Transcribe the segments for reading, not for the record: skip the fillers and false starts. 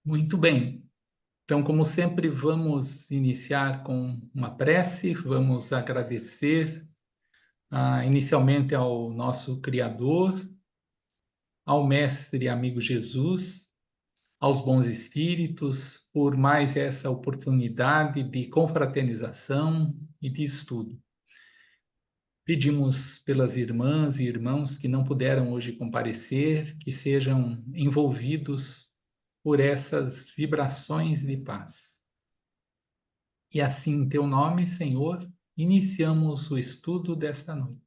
Muito bem. Então, como sempre, vamos iniciar com uma prece, vamos agradecer inicialmente ao nosso Criador, ao Mestre e amigo Jesus, aos bons espíritos, por mais essa oportunidade de confraternização e de estudo. Pedimos pelas irmãs e irmãos que não puderam hoje comparecer, que sejam envolvidos por essas vibrações de paz. E assim, em teu nome, Senhor, iniciamos o estudo desta noite.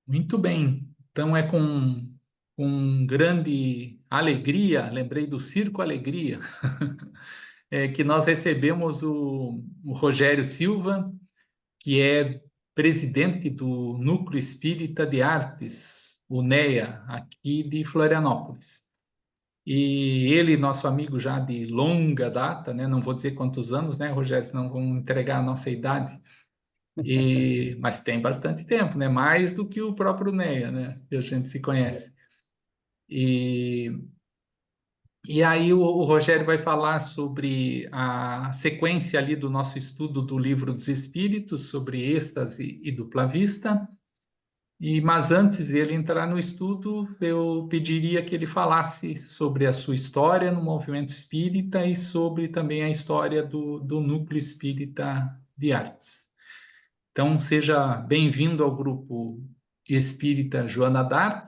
Muito bem. Então é com grande alegria, lembrei do Circo Alegria, que nós recebemos o Rogério Silva, que é presidente do Núcleo Espírita de Artes, o NEA, aqui de Florianópolis. E ele, nosso amigo já de longa data, né? Não vou dizer quantos anos, né, Rogério, senão vamos entregar a nossa idade. Mas tem bastante tempo, né? Mais do que o próprio NEA, né? Que a gente se conhece. E, e aí o Rogério vai falar sobre a sequência ali do nosso estudo do Livro dos Espíritos, sobre êxtase e dupla vista. Mas antes de ele entrar no estudo, eu pediria que ele falasse sobre a sua história no movimento espírita e sobre também a história do Núcleo Espírita de Artes. Então, seja bem-vindo ao grupo Espírita Joana d'Arc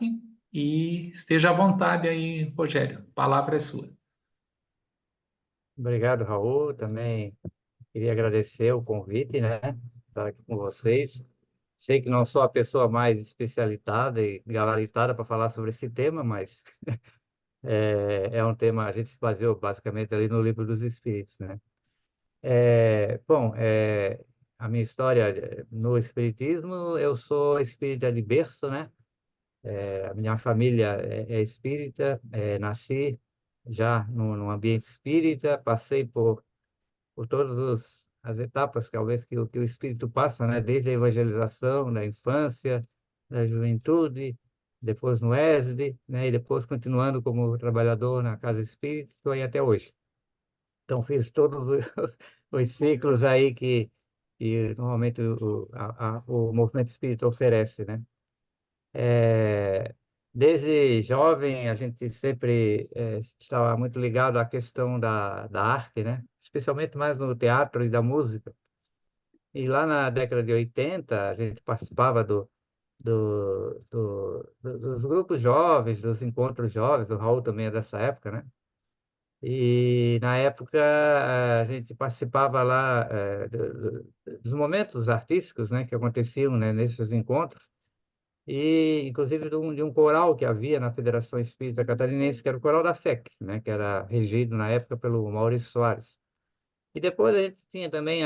e esteja à vontade aí, Rogério. A palavra é sua. Obrigado, Raul. Também queria agradecer o convite, né? Estar aqui com vocês. Sei que não sou a pessoa mais especializada e gabaritada para falar sobre esse tema, mas é um tema, a gente se baseou basicamente ali no Livro dos Espíritos, né? Bom, a minha história no Espiritismo, eu sou espírita de berço, né? A minha família é espírita, nasci já no ambiente espírita, passei por todas as etapas, talvez, que o espírito passa, né? Desde a evangelização, da infância, da juventude, depois no ESD, né? E depois continuando como trabalhador na casa espírita, estou aí até hoje. Então, fiz todos os ciclos aí que normalmente o movimento espírita oferece, né? É, Desde jovem, a gente sempre estava muito ligado à questão da arte, né? Especialmente mais no teatro e da música. E lá na década de 80, a gente participava dos grupos jovens, dos encontros jovens, o Raul também é dessa época, né? E na época a gente participava lá dos momentos artísticos, né, que aconteciam, né, nesses encontros e inclusive de um coral que havia na Federação Espírita Catarinense, que era o Coral da FEC, né, que era regido na época pelo Maurício Soares. E depois a gente tinha também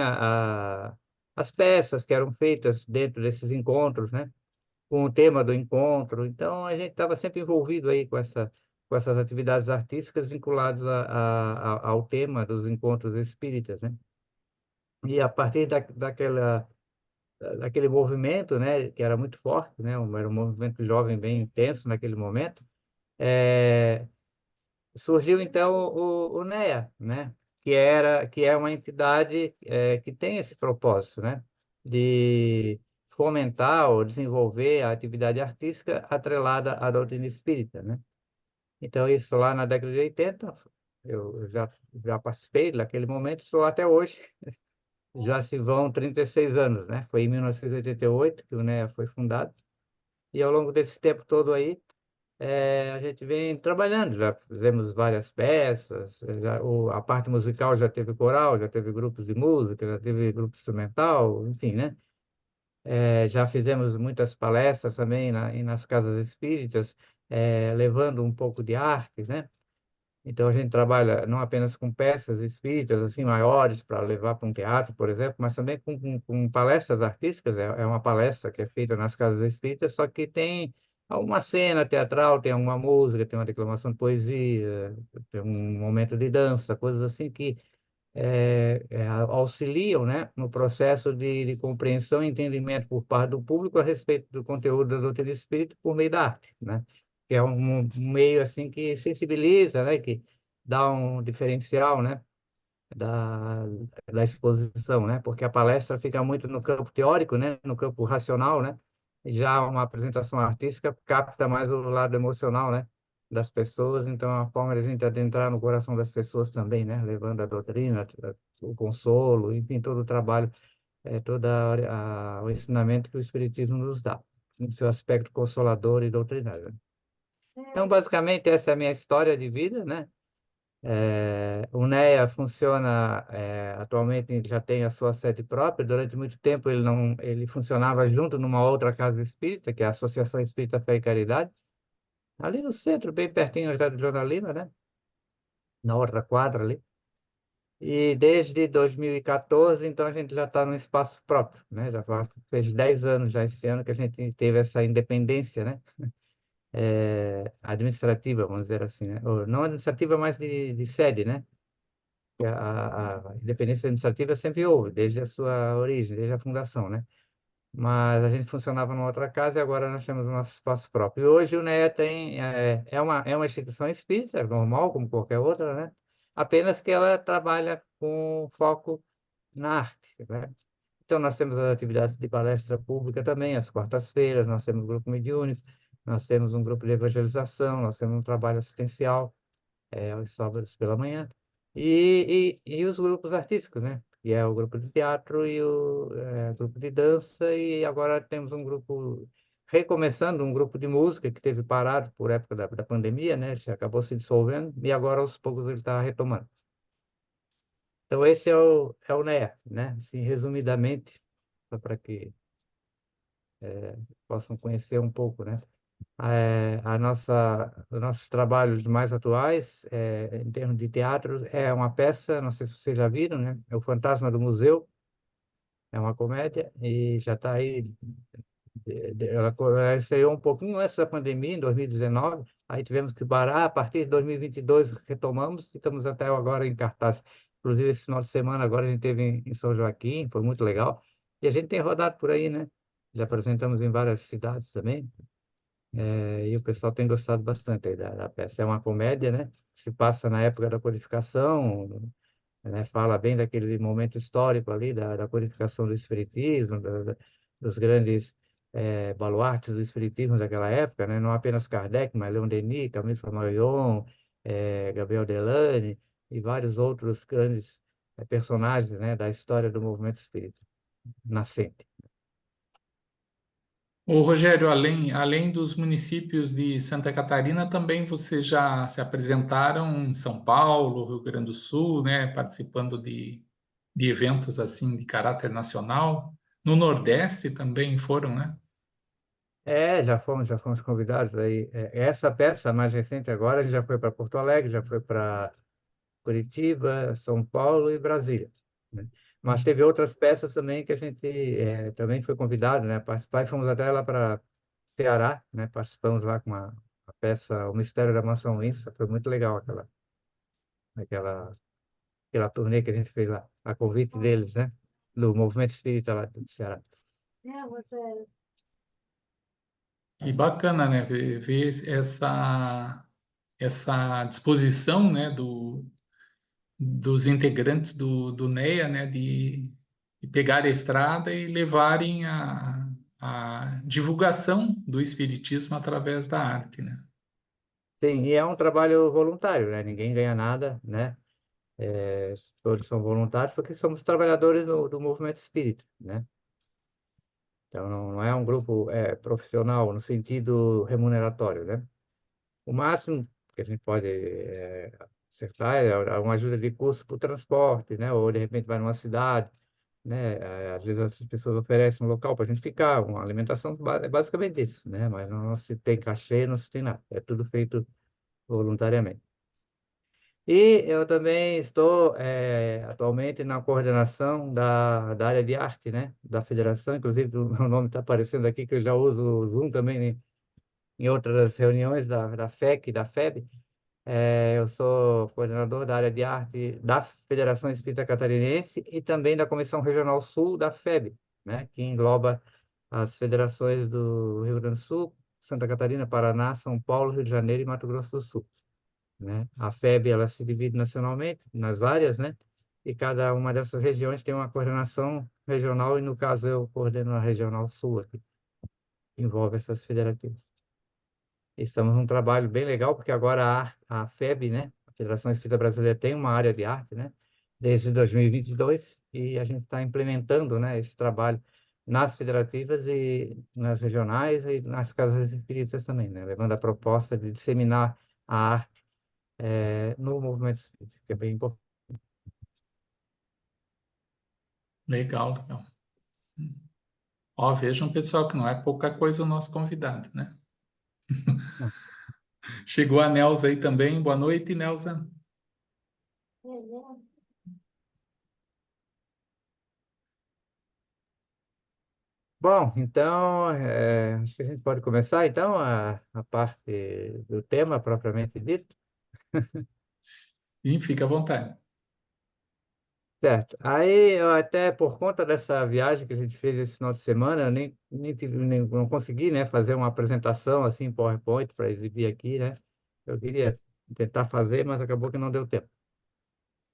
as peças que eram feitas dentro desses encontros, né, com o tema do encontro. Então a gente estava sempre envolvido aí com essas atividades artísticas vinculadas ao tema dos encontros espíritas, né? E a partir daquele movimento, né, que era muito forte, né, era um movimento jovem bem intenso naquele momento, é, surgiu então o NEA, né, que é uma entidade que tem esse propósito, né, de fomentar ou desenvolver a atividade artística atrelada à doutrina espírita, né. Então isso lá na década de 80, eu já participei daquele momento, sou até hoje. Já se vão 36 anos, né? Foi em 1988 que o NEA foi fundado. E ao longo desse tempo todo aí, a gente vem trabalhando. Já fizemos várias peças, a parte musical já teve coral, já teve grupos de música, já teve grupo instrumental, enfim, né? Já fizemos muitas palestras também nas casas espíritas, levando um pouco de artes, né? Então a gente trabalha não apenas com peças espíritas assim maiores para levar para um teatro, por exemplo, mas também com palestras artísticas. É uma palestra que é feita nas casas espíritas, só que tem uma cena teatral, tem uma música, tem uma declamação de poesia, tem um momento de dança, coisas assim que auxiliam, né, no processo de compreensão e entendimento por parte do público a respeito do conteúdo da doutrina espírita por meio da arte, né? que é um meio assim que sensibiliza, né? Que dá um diferencial, né? Da, da exposição, né? Porque a palestra fica muito no campo teórico, né? No campo racional, né? E já uma apresentação artística capta mais o lado emocional, né? Das pessoas, então é uma forma de a gente adentrar no coração das pessoas também, né? Levando a doutrina, o consolo, enfim, todo o trabalho, o ensinamento que o Espiritismo nos dá, no seu aspecto consolador e doutrinário. Então, basicamente, essa é a minha história de vida, né? O NEA funciona, atualmente já tem a sua sede própria. Durante muito tempo ele não, ele funcionava junto numa outra casa espírita, que é a Associação Espírita Fé e Caridade, ali no centro, bem pertinho já de Dona Lima, né? Na outra quadra ali. E desde 2014, então, a gente já está no espaço próprio, né? Fez 10 anos já esse ano que a gente teve essa independência, né? Administrativa, vamos dizer assim, né? Ou, não administrativa, mas de sede, né? Que a independência administrativa sempre houve, desde a sua origem, desde a fundação, né? Mas a gente funcionava numa outra casa e agora nós temos o nosso espaço próprio. E hoje o NEA é uma instituição espírita, normal, como qualquer outra, né? Apenas que ela trabalha com foco na arte, né? Então, nós temos as atividades de palestra pública também, às quartas-feiras, nós temos um grupo mediúnico, nós temos um grupo de evangelização, nós temos um trabalho assistencial, aos sábados pela manhã, e os grupos artísticos, né? Que é o grupo de teatro e o grupo de dança, e agora temos um grupo, recomeçando, um grupo de música que teve parado por época da pandemia, né? Ele acabou se dissolvendo, e agora aos poucos ele está retomando. Então, esse é o NEA, né? Assim, resumidamente, só para que possam conhecer um pouco, né? Os nossos trabalhos mais atuais, em termos de teatro, é uma peça, não sei se vocês já viram, né? É o Fantasma do Museu, é uma comédia e já está aí. Ela estreou um pouquinho antes da pandemia, em 2019, aí tivemos que parar, a partir de 2022 retomamos e estamos até agora em cartaz. Inclusive, esse final de semana agora a gente teve em São Joaquim, foi muito legal. E a gente tem rodado por aí, né? Já apresentamos em várias cidades também. E o pessoal tem gostado bastante aí da peça. É uma comédia, né? Se passa na época da codificação, né? Fala bem daquele momento histórico ali, da codificação do Espiritismo, dos grandes baluartes do Espiritismo daquela época, né? Não apenas Kardec, mas Leon Denis, Camille Flammarion, Gabriel Delane e vários outros grandes personagens, né? Da história do movimento espírita nascente. Ô, Rogério, além dos municípios de Santa Catarina, também vocês já se apresentaram em São Paulo, Rio Grande do Sul, né, participando de eventos assim de caráter nacional. No Nordeste também foram, né? Já fomos convidados aí. Essa peça mais recente agora, a gente já foi para Porto Alegre, já foi para Curitiba, São Paulo e Brasília, né? Mas teve outras peças também que a gente também foi convidado, né, a participar, e fomos até lá para Ceará, né, participamos lá com uma peça, O Mistério da Mansão Windsor, foi muito legal aquela, aquela turnê que a gente fez lá, a convite deles, né, do Movimento Espírita lá do Ceará. E bacana, né, ver essa disposição, né, dos integrantes do NEA, né, de pegar a estrada e levarem a divulgação do espiritismo através da arte, né? Sim, e é um trabalho voluntário, né, ninguém ganha nada, né, todos são voluntários porque somos trabalhadores do movimento espírita, né? Então, não é um grupo profissional no sentido remuneratório, né? O máximo que a gente pode acertar é uma ajuda de custo para o transporte, né? Ou, de repente, vai numa cidade, né? Às vezes as pessoas oferecem um local para a gente ficar, uma alimentação, é basicamente isso, né? Mas não se tem cachê, não se tem nada. É tudo feito voluntariamente. E eu também estou atualmente na coordenação da área de arte, né, da federação. Inclusive, o meu nome está aparecendo aqui, que eu já uso o Zoom também, né, em outras reuniões da FEC, da FEB. Eu sou coordenador da área de arte da Federação Espírita Catarinense e também da Comissão Regional Sul da FEB, né, que engloba as federações do Rio Grande do Sul, Santa Catarina, Paraná, São Paulo, Rio de Janeiro e Mato Grosso do Sul, né? A FEB, ela se divide nacionalmente, nas áreas, né? E cada uma dessas regiões tem uma coordenação regional, e no caso eu coordeno a Regional Sul aqui, que envolve essas federativas. Estamos num trabalho bem legal, porque agora a FEB, né, a Federação Espírita Brasileira, tem uma área de arte, né, desde 2022, e a gente está implementando, né, esse trabalho nas federativas e nas regionais e nas casas espíritas também, né, levando a proposta de disseminar a arte no movimento espírita, que é bem importante. Legal, legal. Ó, vejam, pessoal, que não é pouca coisa o nosso convidado, né? Chegou a Nelza aí também. Boa noite, Nelza. Bom, então, acho que a gente pode começar, então, a parte do tema propriamente dito. Sim, fica à vontade. Certo. Aí, eu até por conta dessa viagem que a gente fez esse final de semana, eu não consegui, né, fazer uma apresentação assim em PowerPoint para exibir aqui, né? Eu queria tentar fazer, mas acabou que não deu tempo.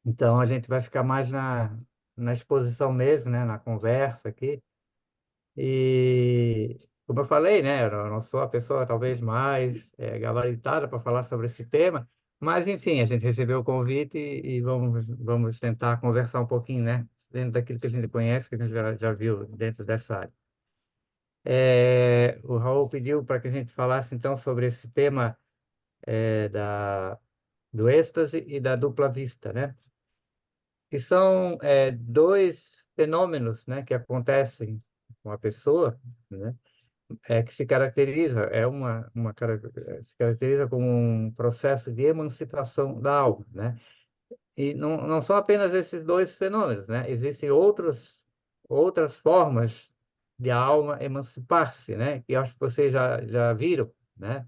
Então, a gente vai ficar mais na exposição mesmo, né, na conversa aqui. E, como eu falei, né, eu não sou a pessoa talvez mais gabaritada para falar sobre esse tema, mas, enfim, a gente recebeu o convite e vamos tentar conversar um pouquinho, né, dentro daquilo que a gente conhece, que a gente já viu dentro dessa área. O Raul pediu para que a gente falasse, então, sobre esse tema do êxtase e da dupla vista, né, que são dois fenômenos, né, que acontecem com a pessoa, né, que se caracteriza, se caracteriza como um processo de emancipação da alma, né? E não são apenas esses dois fenômenos, né? Existem outras formas de a alma emancipar-se, né? Que eu acho que vocês já viram, né?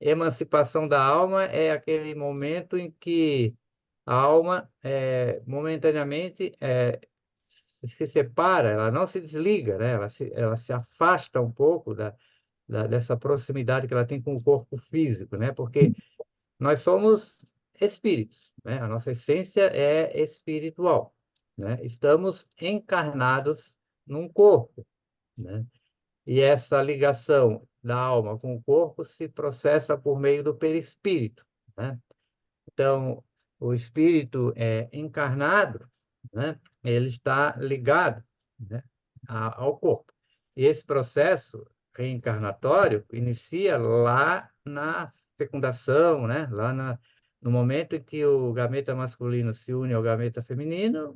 Emancipação da alma é aquele momento em que a alma, momentaneamente, se separa, ela não se desliga, né? Ela se afasta um pouco dessa proximidade que ela tem com o corpo físico, né? Porque nós somos espíritos, né? A nossa essência é espiritual, né? Estamos encarnados num corpo, né? E essa ligação da alma com o corpo se processa por meio do perispírito, né? Então, o espírito encarnado, né? Ele está ligado, né, ao corpo. E esse processo reencarnatório inicia lá na fecundação, né? No momento em que o gameta masculino se une ao gameta feminino,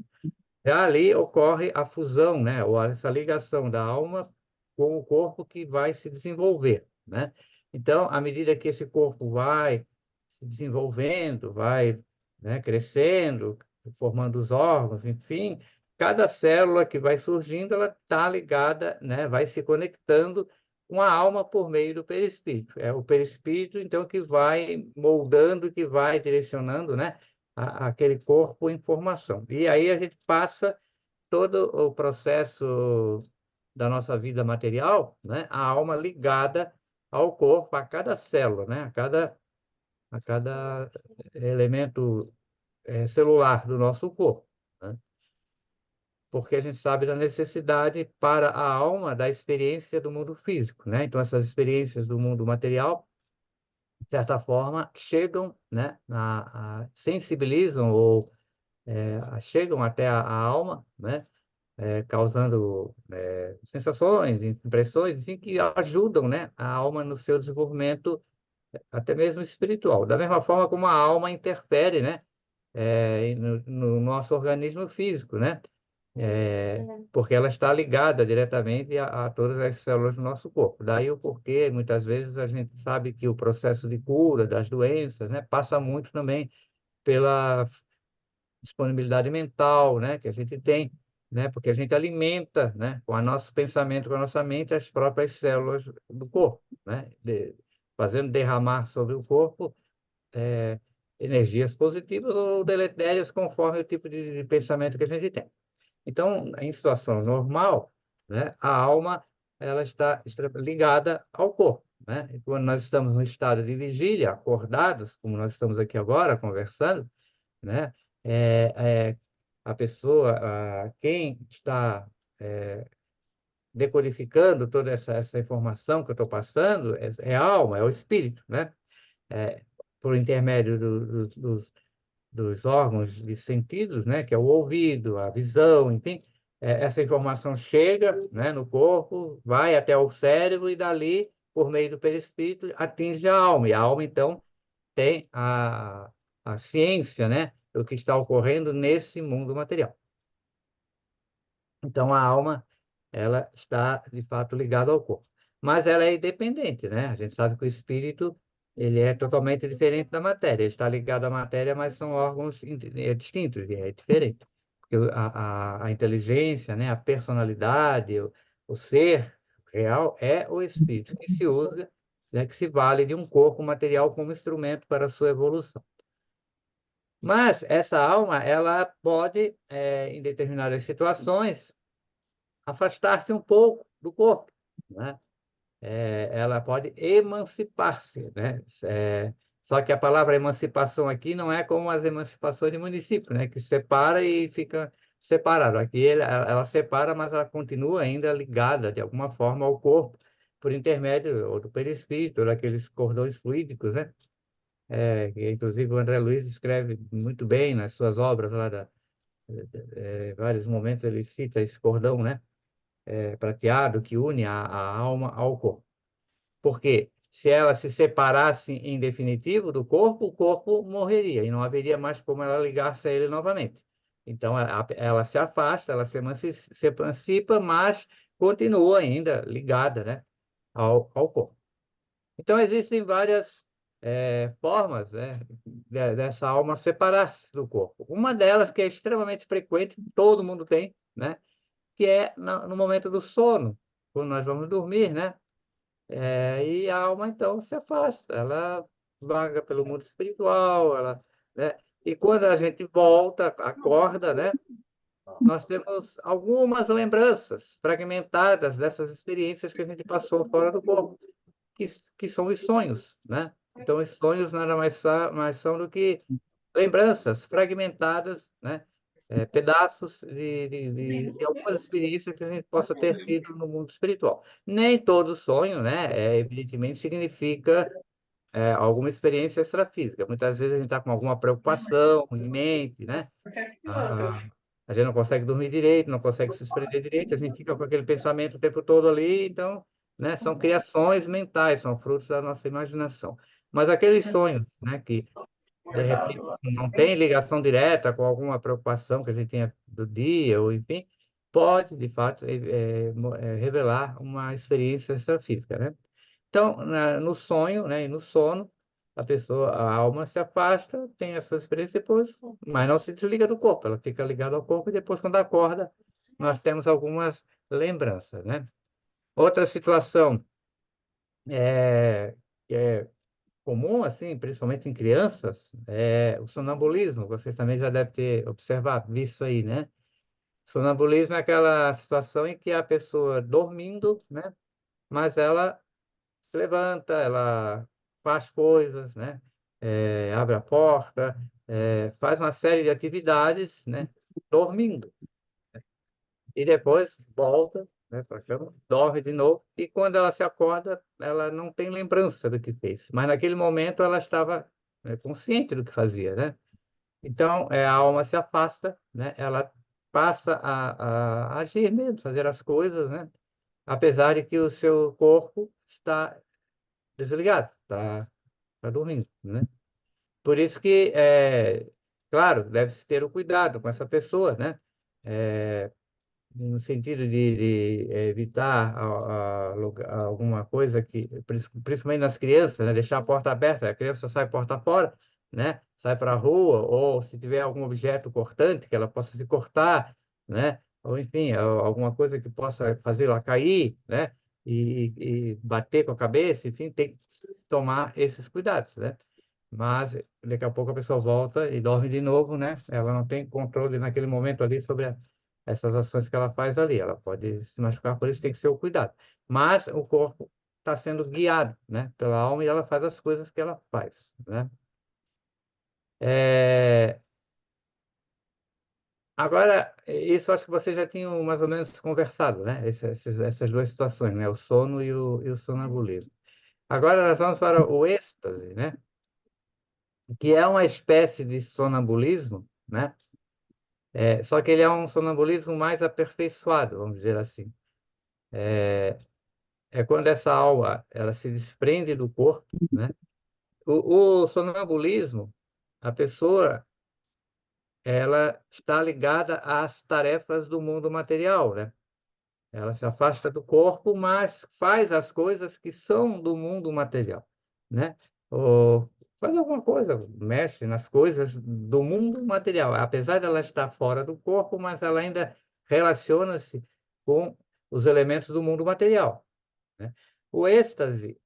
já ali ocorre a fusão, né? Ou essa ligação da alma com o corpo que vai se desenvolver, né? Então, à medida que esse corpo vai se desenvolvendo, vai, né, crescendo, formando os órgãos, enfim, cada célula que vai surgindo, ela está ligada, né? Vai se conectando com a alma por meio do perispírito. É o perispírito, então, que vai moldando, que vai direcionando, né, aquele corpo em formação. E aí a gente passa todo o processo da nossa vida material, né? A alma ligada ao corpo, a cada célula, né? A cada elemento celular do nosso corpo, né? Porque a gente sabe da necessidade para a alma da experiência do mundo físico, né? Então, essas experiências do mundo material, de certa forma, chegam, né? Sensibilizam ou chegam até a alma, né? Causando sensações, impressões, enfim, que ajudam, né, a alma no seu desenvolvimento, até mesmo espiritual. Da mesma forma como a alma interfere, né, no nosso organismo físico, né, porque ela está ligada diretamente a todas as células do nosso corpo. Daí o porquê, muitas vezes, a gente sabe que o processo de cura das doenças, né, passa muito também pela disponibilidade mental, né, que a gente tem, né, porque a gente alimenta, né, com o nosso pensamento, com a nossa mente, as próprias células do corpo, né, fazendo derramar sobre o corpo energias positivas ou deletérias conforme o tipo de pensamento que a gente tem. Então, em situação normal, né, a alma ela está ligada ao corpo. né? E quando nós estamos no estado de vigília, acordados, como nós estamos aqui agora conversando, né? É, é, a pessoa, quem está decodificando toda essa informação que eu estou passando é a alma, é o espírito, né? É, por intermédio dos órgãos de sentidos, né? Que é o ouvido, a visão, enfim. Essa informação chega, né, no corpo, vai até o cérebro e dali, por meio do perispírito, atinge a alma. E a alma, então, tem a ciência, né, do que está ocorrendo nesse mundo material. Então, a alma, ela está, de fato, ligada ao corpo. Mas ela é independente, né? A gente sabe que o espírito, ele é totalmente diferente da matéria. Ele está ligado à matéria, mas são órgãos distintos, e é diferente. Porque a inteligência, né, a personalidade, o ser real é o espírito que se usa, né, que se vale de um corpo material como instrumento para a sua evolução. Mas essa alma, ela pode, em determinadas situações, afastar-se um pouco do corpo, né? Ela pode emancipar-se, né? Só que a palavra emancipação aqui não é como as emancipações de município, né? Que separa e fica separado. Aqui ela separa, mas ela continua ainda ligada de alguma forma ao corpo, por intermédio ou do perispírito, ou daqueles cordões fluídicos, né? Que, inclusive o André Luiz escreve muito bem nas suas obras lá vários momentos ele cita esse cordão, né? Prateado que une a alma ao corpo. Porque se ela se separasse em definitivo do corpo, o corpo morreria e não haveria mais como ela ligar-se a ele novamente. Então, ela se afasta, ela se emancipa, mas continua ainda ligada, né, ao corpo. Então, existem várias formas, né, dessa alma separar-se do corpo. Uma delas, que é extremamente frequente, todo mundo tem, né, que é no momento do sono, quando nós vamos dormir, né? E a alma, então, se afasta, ela vaga pelo mundo espiritual, né? E quando a gente volta, acorda, né? Nós temos algumas lembranças fragmentadas dessas experiências que a gente passou fora do corpo, que, que são os sonhos, né? Então, os sonhos nada mais são do que lembranças fragmentadas, né? Pedaços de algumas experiências que a gente possa ter tido no mundo espiritual. Nem todo sonho, né, evidentemente, significa alguma experiência extrafísica. Muitas vezes a gente está com alguma preocupação em mente, né? A gente não consegue dormir direito, não consegue se expressar direito, a gente fica com aquele pensamento o tempo todo ali, então, né, são criações mentais, são frutos da nossa imaginação. Mas aqueles sonhos, né, que de repente não tem ligação direta com alguma preocupação que a gente tenha do dia, ou enfim, pode, de fato, revelar uma experiência extrafísica, né? Então, no sonho, né, e no sono, a alma se afasta, tem essa experiência depois, mas não se desliga do corpo, ela fica ligada ao corpo e depois, quando acorda, nós temos algumas lembranças, né? Outra situação que é comum, assim, principalmente em crianças, é o sonambulismo. Vocês também já devem ter observado, visto aí, né? Sonambulismo é aquela situação em que a pessoa dormindo, né? Mas ela se levanta, ela faz coisas, né? Abre a porta, faz uma série de atividades, né? Dormindo. E depois volta, né, para a cama, dorme de novo, e quando ela se acorda, ela não tem lembrança do que fez, mas naquele momento ela estava, consciente do que fazia, né? Então, a alma se afasta, né? Ela passa a agir mesmo, fazer as coisas, né? Apesar de que o seu corpo está desligado, está dormindo, né? Por isso que, claro, deve-se ter o cuidado com essa pessoa, né? No sentido de evitar alguma coisa que, principalmente nas crianças, né? Deixar a porta aberta, a criança sai porta fora, né? Sai para a rua, ou se tiver algum objeto cortante, que ela possa se cortar, né? Ou, enfim, alguma coisa que possa fazê-la cair, né? E bater com a cabeça, enfim, tem que tomar esses cuidados, né? Mas daqui a pouco a pessoa volta e dorme de novo, né? Ela não tem controle naquele momento ali sobre essas ações que ela faz ali. Ela pode se machucar, por isso tem que ser o cuidado. Mas o corpo está sendo guiado, né, pela alma e ela faz as coisas que ela faz, né? É, Agora, isso acho que vocês já tinham mais ou menos conversado, né? Essas duas situações, né? O sono e o sonambulismo. Agora nós vamos para o êxtase, né? Que é uma espécie de sonambulismo, né? Só que ele é um sonambulismo mais aperfeiçoado, vamos dizer assim. É quando essa alma ela se desprende do corpo, né? O sonambulismo, a pessoa ela está ligada às tarefas do mundo material, né? Ela se afasta do corpo, mas faz as coisas que são do mundo material, né? Ou faz alguma coisa, mexe nas coisas do mundo material. Apesar de ela estar fora do corpo, mas ela ainda relaciona-se com os elementos do mundo material, né? O êxtase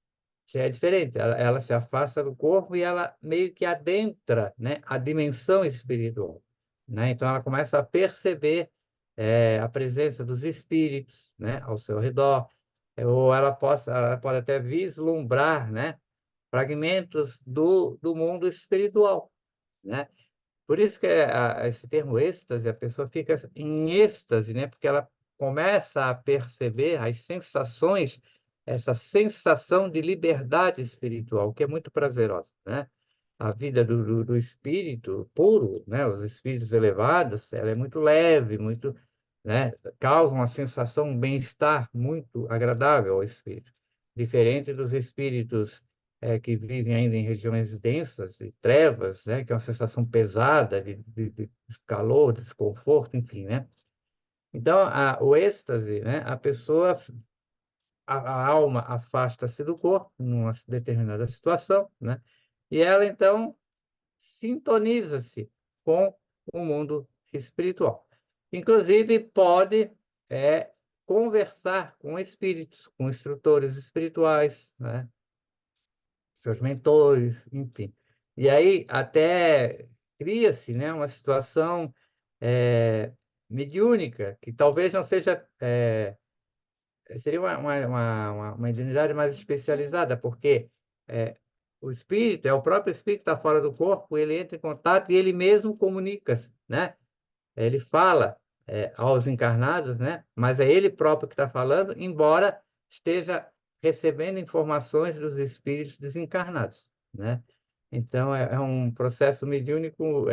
já é diferente. Ela se afasta do corpo e ela meio que adentra, né, a dimensão espiritual, né? Então ela começa a perceber a presença dos espíritos, né, ao seu redor, ou ela pode até vislumbrar, né, fragmentos do mundo espiritual, né? Por isso que esse termo êxtase, a pessoa fica em êxtase, né? Porque ela começa a perceber as sensações, essa sensação de liberdade espiritual, que é muito prazerosa, né? A vida do espírito puro, né? Os espíritos elevados, ela é muito leve, muito, né? Causa uma sensação, um bem-estar muito agradável ao espírito. Diferente dos espíritos que vivem ainda em regiões densas e trevas, né, que é uma sensação pesada de calor, desconforto, enfim, né? Então, o êxtase, né, a pessoa, a alma afasta-se do corpo numa determinada situação, né? E ela, então, sintoniza-se com o mundo espiritual. Inclusive, pode conversar com espíritos, com instrutores espirituais, né? Seus mentores, enfim. E aí até cria-se, né, uma situação mediúnica, que talvez não seja, seria uma mediunidade mais especializada, porque é, o espírito, o próprio espírito que está fora do corpo, ele entra em contato e ele mesmo comunica-se, né? Ele fala aos encarnados, né? Mas é ele próprio que está falando, embora esteja recebendo informações dos espíritos desencarnados, né? Então, é um processo mediúnico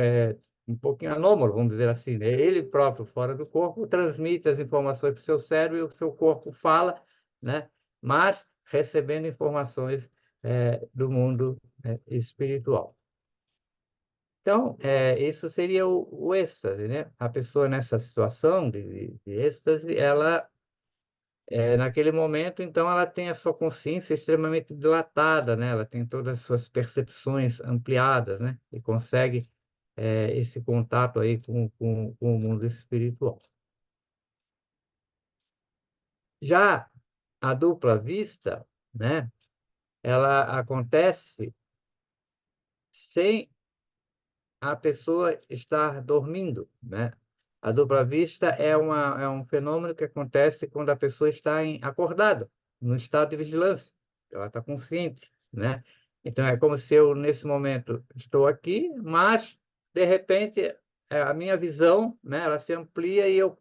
um pouquinho anômalo, vamos dizer assim, né? Ele próprio, fora do corpo, transmite as informações para o seu cérebro e o seu corpo fala, né? Mas recebendo informações do mundo espiritual. Então, isso seria o êxtase, né? A pessoa nessa situação de êxtase, ela, naquele momento, então, ela tem a sua consciência extremamente dilatada, né? Ela tem todas as suas percepções ampliadas, né? E consegue esse contato aí com o mundo espiritual. Já a dupla vista, né? Ela acontece sem a pessoa estar dormindo, né? A dupla vista é um fenômeno que acontece quando a pessoa está acordada, no estado de vigilância. Ela está consciente, né? Então, é como se eu, nesse momento, estou aqui, mas, de repente, a minha visão, né, ela se amplia e eu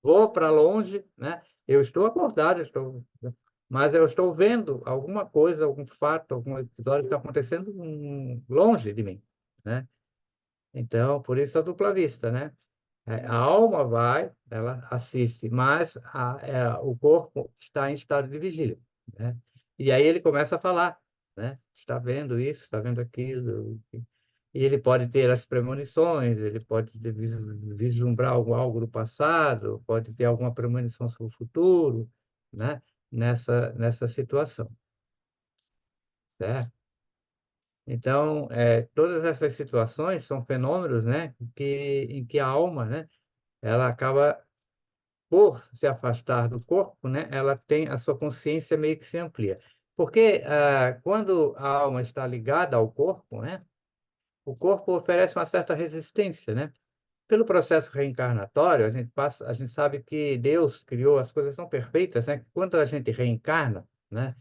vou para longe, né? Eu estou acordado, mas eu estou vendo alguma coisa, algum fato, algum episódio que está acontecendo longe de mim, né? Então, por isso a dupla vista, né? A alma vai, ela assiste, mas o corpo está em estado de vigília, né? E aí ele começa a falar, né? Está vendo isso, está vendo aquilo. E ele pode ter as premonições, ele pode vislumbrar algo do passado, pode ter alguma premonição sobre o futuro, né? Nessa situação, certo? Então, todas essas situações são fenômenos, né, em que a alma, né, ela acaba, por se afastar do corpo, né, ela tem a sua consciência meio que se amplia. Porque quando a alma está ligada ao corpo, né, o corpo oferece uma certa resistência, né? Pelo processo reencarnatório, a gente sabe que Deus criou as coisas tão perfeitas, né? Que quando a gente reencarna, né?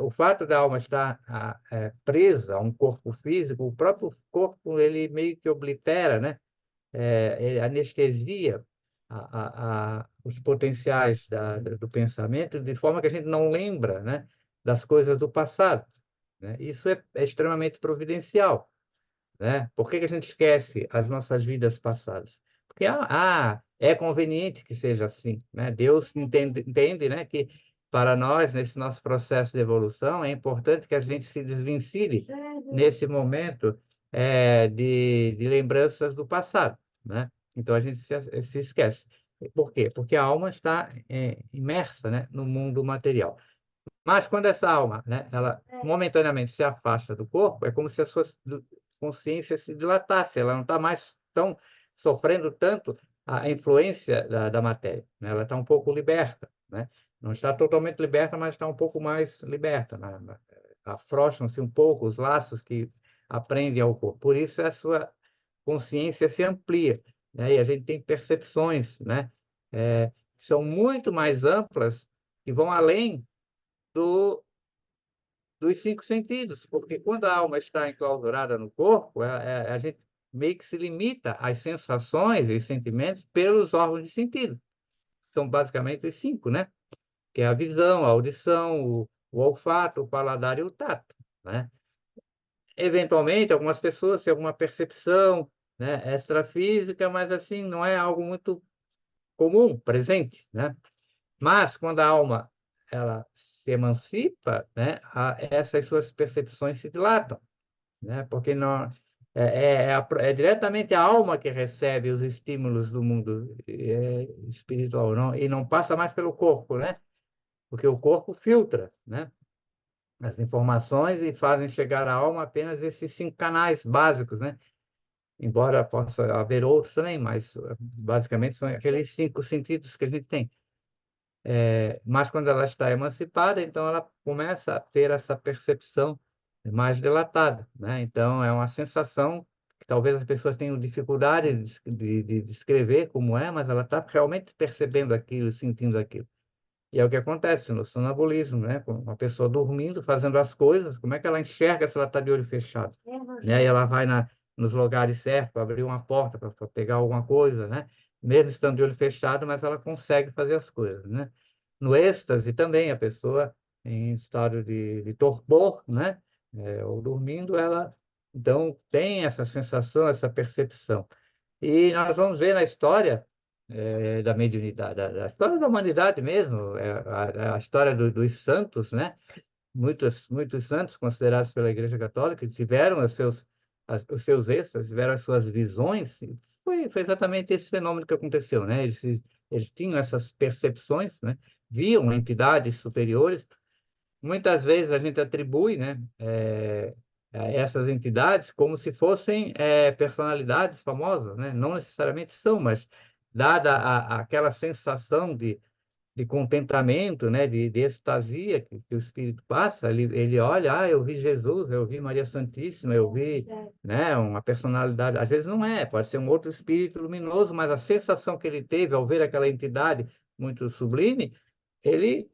O fato da alma estar presa a um corpo físico, o próprio corpo ele meio que oblitera, né? Ele anestesia os potenciais do pensamento de forma que a gente não lembra, né, das coisas do passado, né? Isso é extremamente providencial, né? Por que que a gente esquece as nossas vidas passadas? Porque é conveniente que seja assim, né? Deus entende, né, que para nós, nesse nosso processo de evolução, é importante que a gente se desvencilhe nesse momento de lembranças do passado, né? Então a gente se esquece. Por quê? Porque a alma está imersa, né, no mundo material. Mas quando essa alma, né, ela momentaneamente se afasta do corpo, é como se a sua consciência se dilatasse, ela não está mais tão sofrendo tanto a influência da matéria, né? Ela está um pouco liberta, né? Não está totalmente liberta, mas está um pouco mais liberta, né? Afrouxam-se um pouco os laços que aprendem ao corpo. Por isso a sua consciência se amplia, né? E a gente tem percepções, né, que são muito mais amplas, que vão além do, dos cinco sentidos, porque quando a alma está enclausurada no corpo, a gente meio que se limita às sensações e sentimentos pelos órgãos de sentido. São basicamente os cinco, né? Que é a visão, a audição, o olfato, o paladar e o tato, né? Eventualmente, algumas pessoas têm alguma percepção, né, extrafísica, mas assim, não é algo muito comum, presente, né? Mas quando a alma ela se emancipa, né, essas suas percepções se dilatam, né? Porque não é diretamente a alma que recebe os estímulos do mundo espiritual, não, e não passa mais pelo corpo, né? Porque o corpo filtra, né, as informações e fazem chegar à alma apenas esses cinco canais básicos, né? Embora possa haver outros também, mas basicamente são aqueles cinco sentidos que a gente tem. Mas quando ela está emancipada, então ela começa a ter essa percepção mais dilatada, né? Então é uma sensação que talvez as pessoas tenham dificuldade de descrever como é, mas ela está realmente percebendo aquilo, sentindo aquilo. E é o que acontece no sonambulismo, né? Com uma pessoa dormindo, fazendo as coisas, como é que ela enxerga se ela está de olho fechado? Né? E ela vai nos lugares certos para abrir uma porta, para pegar alguma coisa, né? Mesmo estando de olho fechado, mas ela consegue fazer as coisas, né? No êxtase também, a pessoa em estado de torpor, né? Ou dormindo, ela então tem essa sensação, essa percepção. E nós vamos ver na história da mediunidade, da história da humanidade mesmo, a história dos santos, né? Muitos santos considerados pela Igreja Católica tiveram os seus êxtases, tiveram as suas visões. E foi exatamente esse fenômeno que aconteceu, né? Eles tinham essas percepções, né? Viam entidades superiores. Muitas vezes a gente atribui, né, a essas entidades como se fossem personalidades famosas, né? Não necessariamente são, mas dada aquela sensação de contentamento, né, de extasia que o espírito passa, ele olha, eu vi Jesus, eu vi Maria Santíssima, eu vi, né, uma personalidade, às vezes não pode ser um outro espírito luminoso, mas a sensação que ele teve ao ver aquela entidade muito sublime, ele,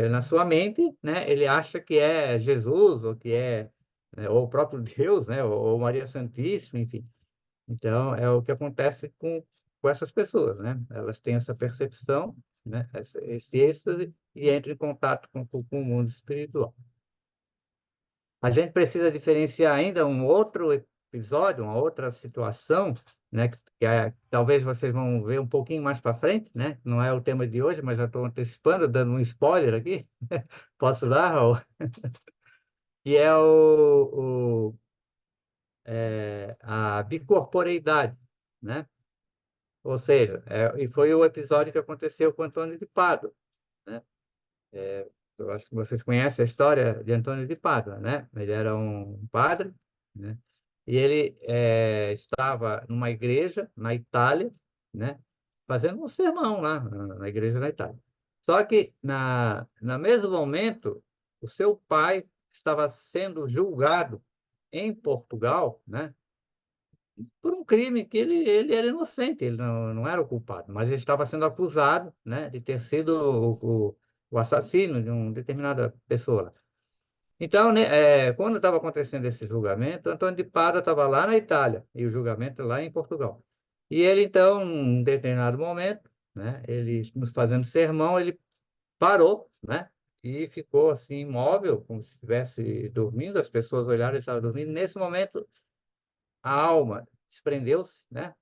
na sua mente, né, ele acha que é Jesus, ou que né, ou o próprio Deus, né, ou Maria Santíssima, enfim. Então, é o que acontece com essas pessoas, né? Elas têm essa percepção, né? Esse êxtase e entram em contato com o mundo espiritual. A gente precisa diferenciar ainda um outro episódio, uma outra situação, né? Talvez vocês vão ver um pouquinho mais para frente, né? Não é o tema de hoje, mas já estou antecipando, dando um spoiler aqui. Posso dar, Raul? Que é a bicorporeidade, né? Ou seja, e foi o episódio que aconteceu com Antônio de Pádua, né? Eu acho que vocês conhecem a história de Antônio de Pádua, né? Ele era um padre, né? E ele estava numa igreja na Itália, né? Fazendo um sermão lá na igreja na Itália. Só que, no mesmo momento, o seu pai estava sendo julgado em Portugal, né? Por um crime que ele era inocente, ele não era o culpado, mas ele estava sendo acusado, né, de ter sido o assassino de uma determinada pessoa. Então, né, quando estava acontecendo esse julgamento, Antônio de Pádua estava lá na Itália e o julgamento lá em Portugal. E ele, então, em um determinado momento, né, ele nos fazendo sermão, ele parou, né, e ficou assim imóvel, como se estivesse dormindo. As pessoas olharam, ele estava dormindo. Nesse momento, a alma desprendeu-se, né,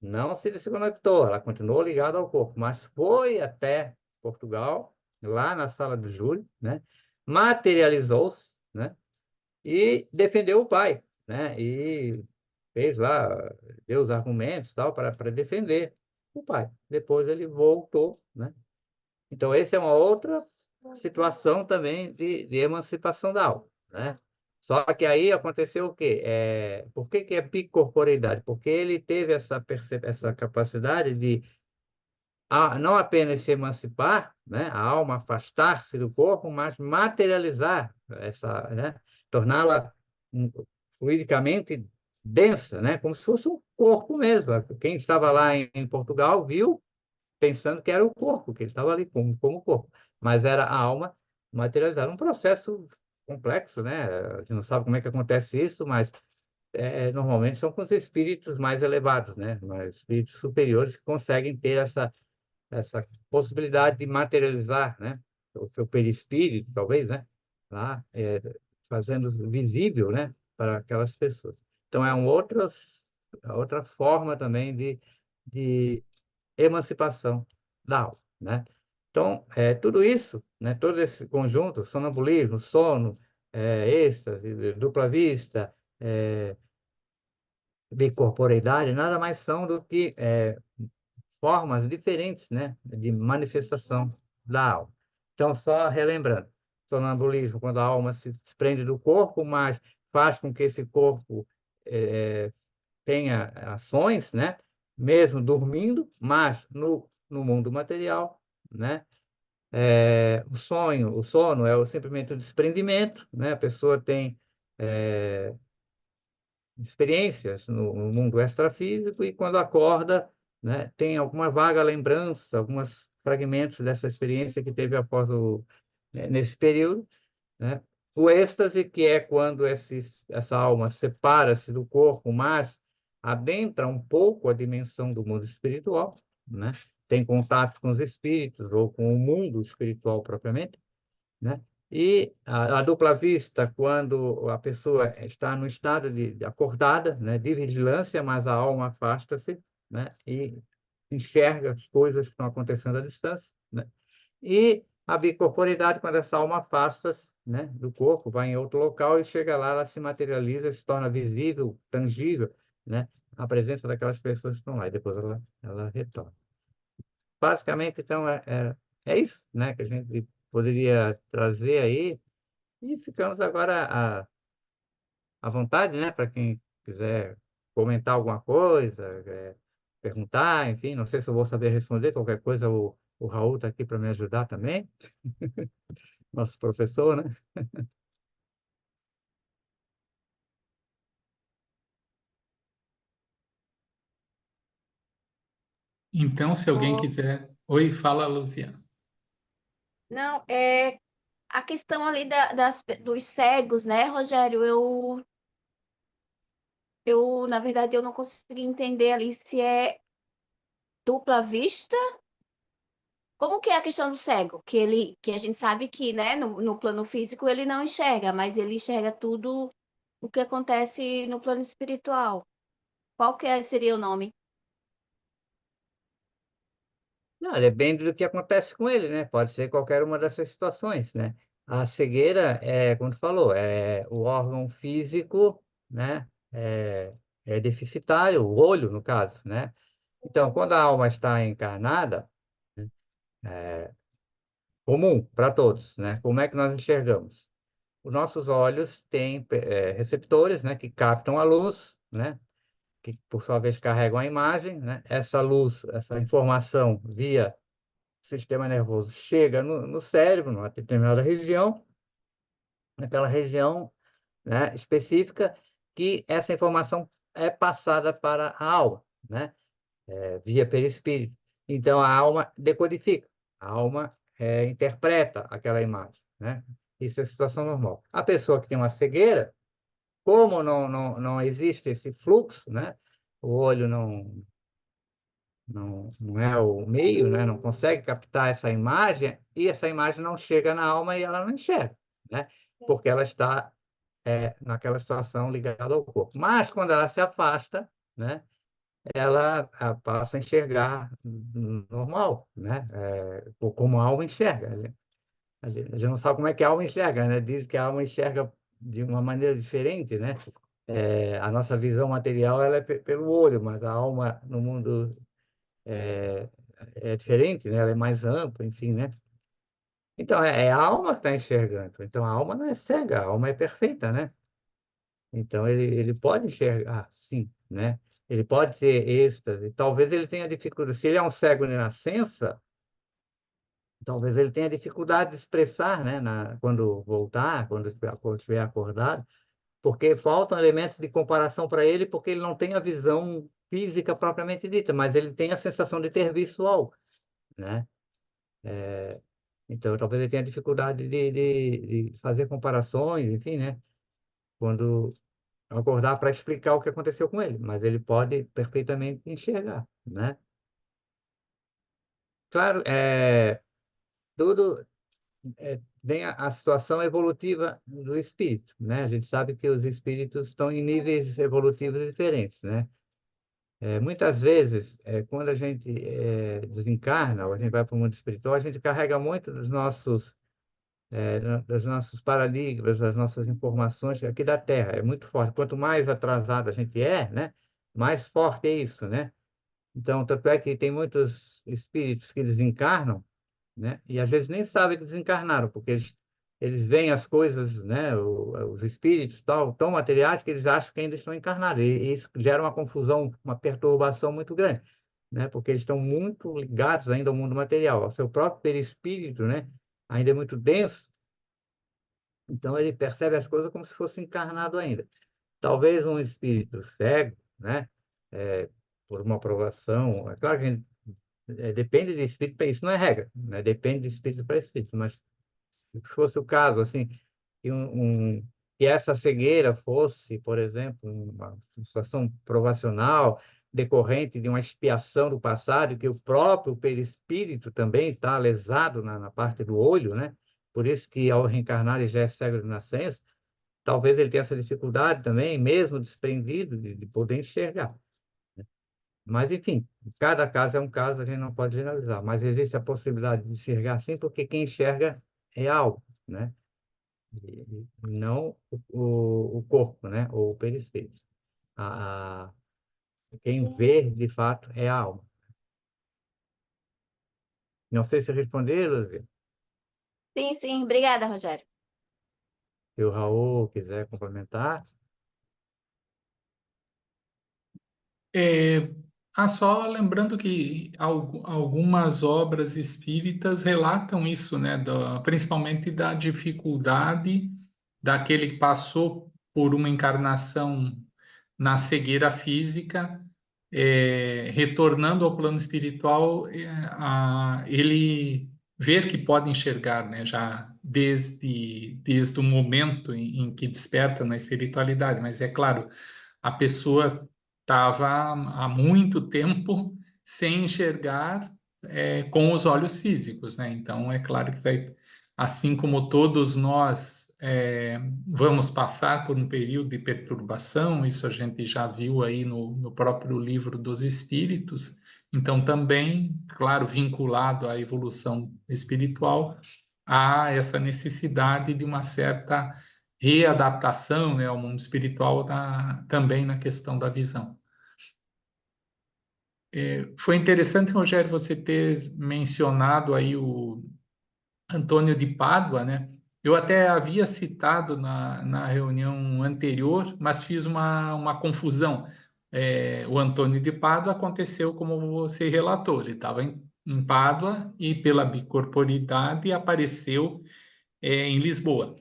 não se desconectou, ela continuou ligada ao corpo, mas foi até Portugal, lá na sala do Júlio, né, materializou-se, né, e defendeu o pai, né? E fez lá, deu os argumentos tal para defender o pai. Depois ele voltou, né? Então, essa é uma outra situação também de emancipação da alma, né? Só que aí aconteceu o quê? Por que que é bicorporeidade? Porque ele teve essa capacidade de não apenas se emancipar, né, a alma afastar-se do corpo, mas materializar essa, né, torná-la fluidicamente densa, né, como se fosse um corpo mesmo. Quem estava lá em Portugal viu pensando que era o corpo, que ele estava ali como corpo, mas era a alma materializada. Um processo complexo, né? A gente não sabe como é que acontece isso, mas normalmente são com os espíritos mais elevados, né? Mas espíritos superiores que conseguem ter essa possibilidade de materializar, né, o seu perispírito, talvez, né, lá, fazendo visível, né, para aquelas pessoas. Então, outra forma também de emancipação da alma, né? Então, tudo isso, né, todo esse conjunto, sonambulismo, sono, êxtase, dupla vista, bicorporeidade, nada mais são do que formas diferentes, né, de manifestação da alma. Então, só relembrando, sonambulismo, quando a alma se desprende do corpo, mas faz com que esse corpo tenha ações, né, mesmo dormindo, mas no mundo material, né? O sono é simplesmente o desprendimento, né? A pessoa tem experiências no mundo extrafísico e quando acorda, né, tem alguma vaga lembrança, alguns fragmentos dessa experiência que teve nesse período, né? O êxtase, que é quando essa alma separa-se do corpo, mas adentra um pouco a dimensão do mundo espiritual, né? Tem contato com os espíritos ou com o mundo espiritual propriamente, né? E a dupla vista, quando a pessoa está no estado de acordada, né, de vigilância, mas a alma afasta-se, né, e enxerga as coisas que estão acontecendo à distância, né? E a bicorporeidade, quando essa alma afasta-se, né, do corpo, vai em outro local e chega lá, ela se materializa, se torna visível, tangível, né, a presença daquelas pessoas que estão lá, e depois ela retorna. Basicamente, então, é isso, né, que a gente poderia trazer aí, e ficamos agora à vontade, né, para quem quiser comentar alguma coisa, perguntar, enfim, não sei se eu vou saber responder qualquer coisa, o Raul está aqui para me ajudar também, nosso professor, né? Então, se alguém Oh, quiser. Oi, fala, Luciana. não, a questão ali dos cegos, né, Rogério? Na verdade, eu não consegui entender ali se é dupla vista. Como que é a questão do cego? Que a gente sabe que, né, no plano físico ele não enxerga, mas ele enxerga tudo o que acontece no plano espiritual. Seria o nome? Não, depende do que acontece com ele, né? Pode ser qualquer uma dessas situações, né? A cegueira como tu falou, o órgão físico, né? É deficitário, o olho, no caso, né? Então, quando a alma está encarnada, comum para todos, né? Como é que nós enxergamos? Os nossos olhos têm receptores, né? Que captam a luz, né? Que por sua vez carregam a imagem, né? Essa luz, essa informação via sistema nervoso chega no cérebro, numa determinada região, naquela região, né, específica, que essa informação é passada para a alma, né, via perispírito. Então, a alma decodifica, a alma interpreta aquela imagem, né? Isso é situação normal. A pessoa que tem uma cegueira, como não existe esse fluxo, né? O olho não é o meio, né? Não consegue captar essa imagem, e essa imagem não chega na alma e ela não enxerga, né? Porque ela está naquela situação ligada ao corpo. Mas quando ela se afasta, né? Ela passa a enxergar normal, né? Como a alma enxerga. A gente não sabe como é que a alma enxerga, né? Diz que a alma enxerga de uma maneira diferente, né? A nossa visão material ela é pelo olho, mas a alma no mundo é, é diferente, né? Ela é mais ampla, enfim, né? Então, é a alma que está enxergando. Então, a alma não é cega, a alma é perfeita, né? Então, ele pode enxergar, sim, né? Ele pode ter êxtase. Talvez ele tenha dificuldade. Se ele é um cego de nascença, talvez ele tenha dificuldade de expressar, né? Quando voltar, quando estiver acordado, porque faltam elementos de comparação para ele, porque ele não tem a visão física propriamente dita, mas ele tem a sensação de ter visual, né? Então, talvez ele tenha dificuldade de fazer comparações, enfim, né? Quando acordar para explicar o que aconteceu com ele, mas ele pode perfeitamente enxergar, né? Claro, tudo vem a situação evolutiva do espírito, né? A gente sabe que os espíritos estão em níveis evolutivos diferentes, né? Muitas vezes, quando a gente desencarna, ou a gente vai para o mundo espiritual, a gente carrega muito dos nossos paradigmas, das nossas informações aqui da Terra. É muito forte. Quanto mais atrasado a gente né? Mais forte é isso, né? Então, tanto é que tem muitos espíritos que desencarnam, né? E às vezes nem sabem que desencarnaram, porque eles veem as coisas, né? Os espíritos tão materiais que eles acham que ainda estão encarnados. E isso gera uma confusão, uma perturbação muito grande, né? Porque eles estão muito ligados ainda ao mundo material, ao seu próprio perispírito, né? Ainda é muito denso, então ele percebe as coisas como se fosse encarnado ainda. Talvez um espírito cego, né? É, por uma aprovação, é claro que a gente depende de espírito para isso, não é regra, né? Depende de espírito para espírito, mas se fosse o caso, assim, que, que essa cegueira fosse, por exemplo, uma situação provacional decorrente de uma expiação do passado, que o próprio perispírito também está lesado na parte do olho, né? Por isso que ao reencarnar ele já é cego de nascença, talvez ele tenha essa dificuldade também, mesmo desprendido, de poder enxergar. Mas, enfim, cada caso é um caso, a gente não pode generalizar. Mas existe a possibilidade de enxergar sim, porque quem enxerga é algo, né? E não o corpo, né? Ou o perispírito. A, quem vê, de fato, é a alma. Não sei se responder, Luzia. Sim, sim. Obrigada, Rogério. Se o Raul quiser complementar. É, só lembrando que algumas obras espíritas relatam isso, né, principalmente da dificuldade daquele que passou por uma encarnação na cegueira física, retornando ao plano espiritual, ele ver que pode enxergar, né, já desde o momento em que desperta na espiritualidade, mas é claro, a pessoa estava há muito tempo sem enxergar com os olhos físicos, né? Então é claro que vai, assim como todos nós vamos passar por um período de perturbação, isso a gente já viu aí no próprio livro dos Espíritos. Então também, claro, vinculado à evolução espiritual, há essa necessidade de uma certa readaptação, né, ao mundo espiritual também na questão da visão. Foi interessante, Rogério, você ter mencionado aí o Antônio de Pádua, né? Eu até havia citado na reunião anterior, mas fiz uma confusão. O Antônio de Pádua aconteceu como você relatou, ele estava em Pádua e pela bicorporidade apareceu em Lisboa.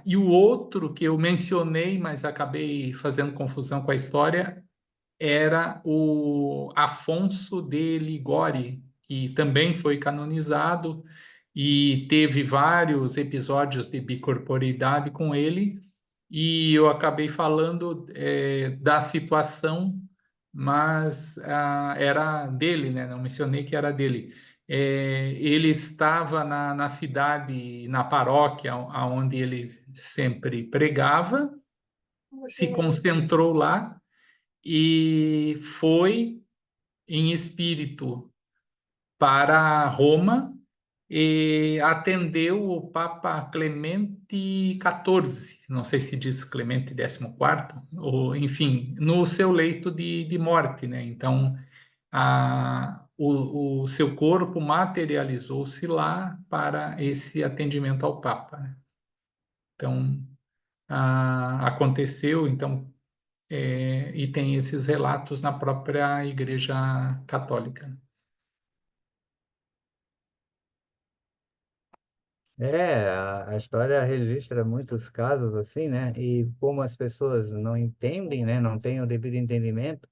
E o outro que eu mencionei, mas acabei fazendo confusão com a história, era o Afonso de Ligori, que também foi canonizado e teve vários episódios de bicorporeidade com ele, e eu acabei falando da situação, mas era dele, né? Não mencionei que era dele. Ele estava na cidade, na paróquia, onde ele sempre pregava, se concentrou lá e foi em espírito para Roma e atendeu o Papa Clemente XIV, não sei se diz Clemente XIV, ou enfim, no seu leito de morte, né? Então, o seu corpo materializou-se lá para esse atendimento ao Papa, né? Então, aconteceu, então, e tem esses relatos na própria Igreja Católica. A história registra muitos casos assim, né? E como as pessoas não entendem, né? Não têm o devido entendimento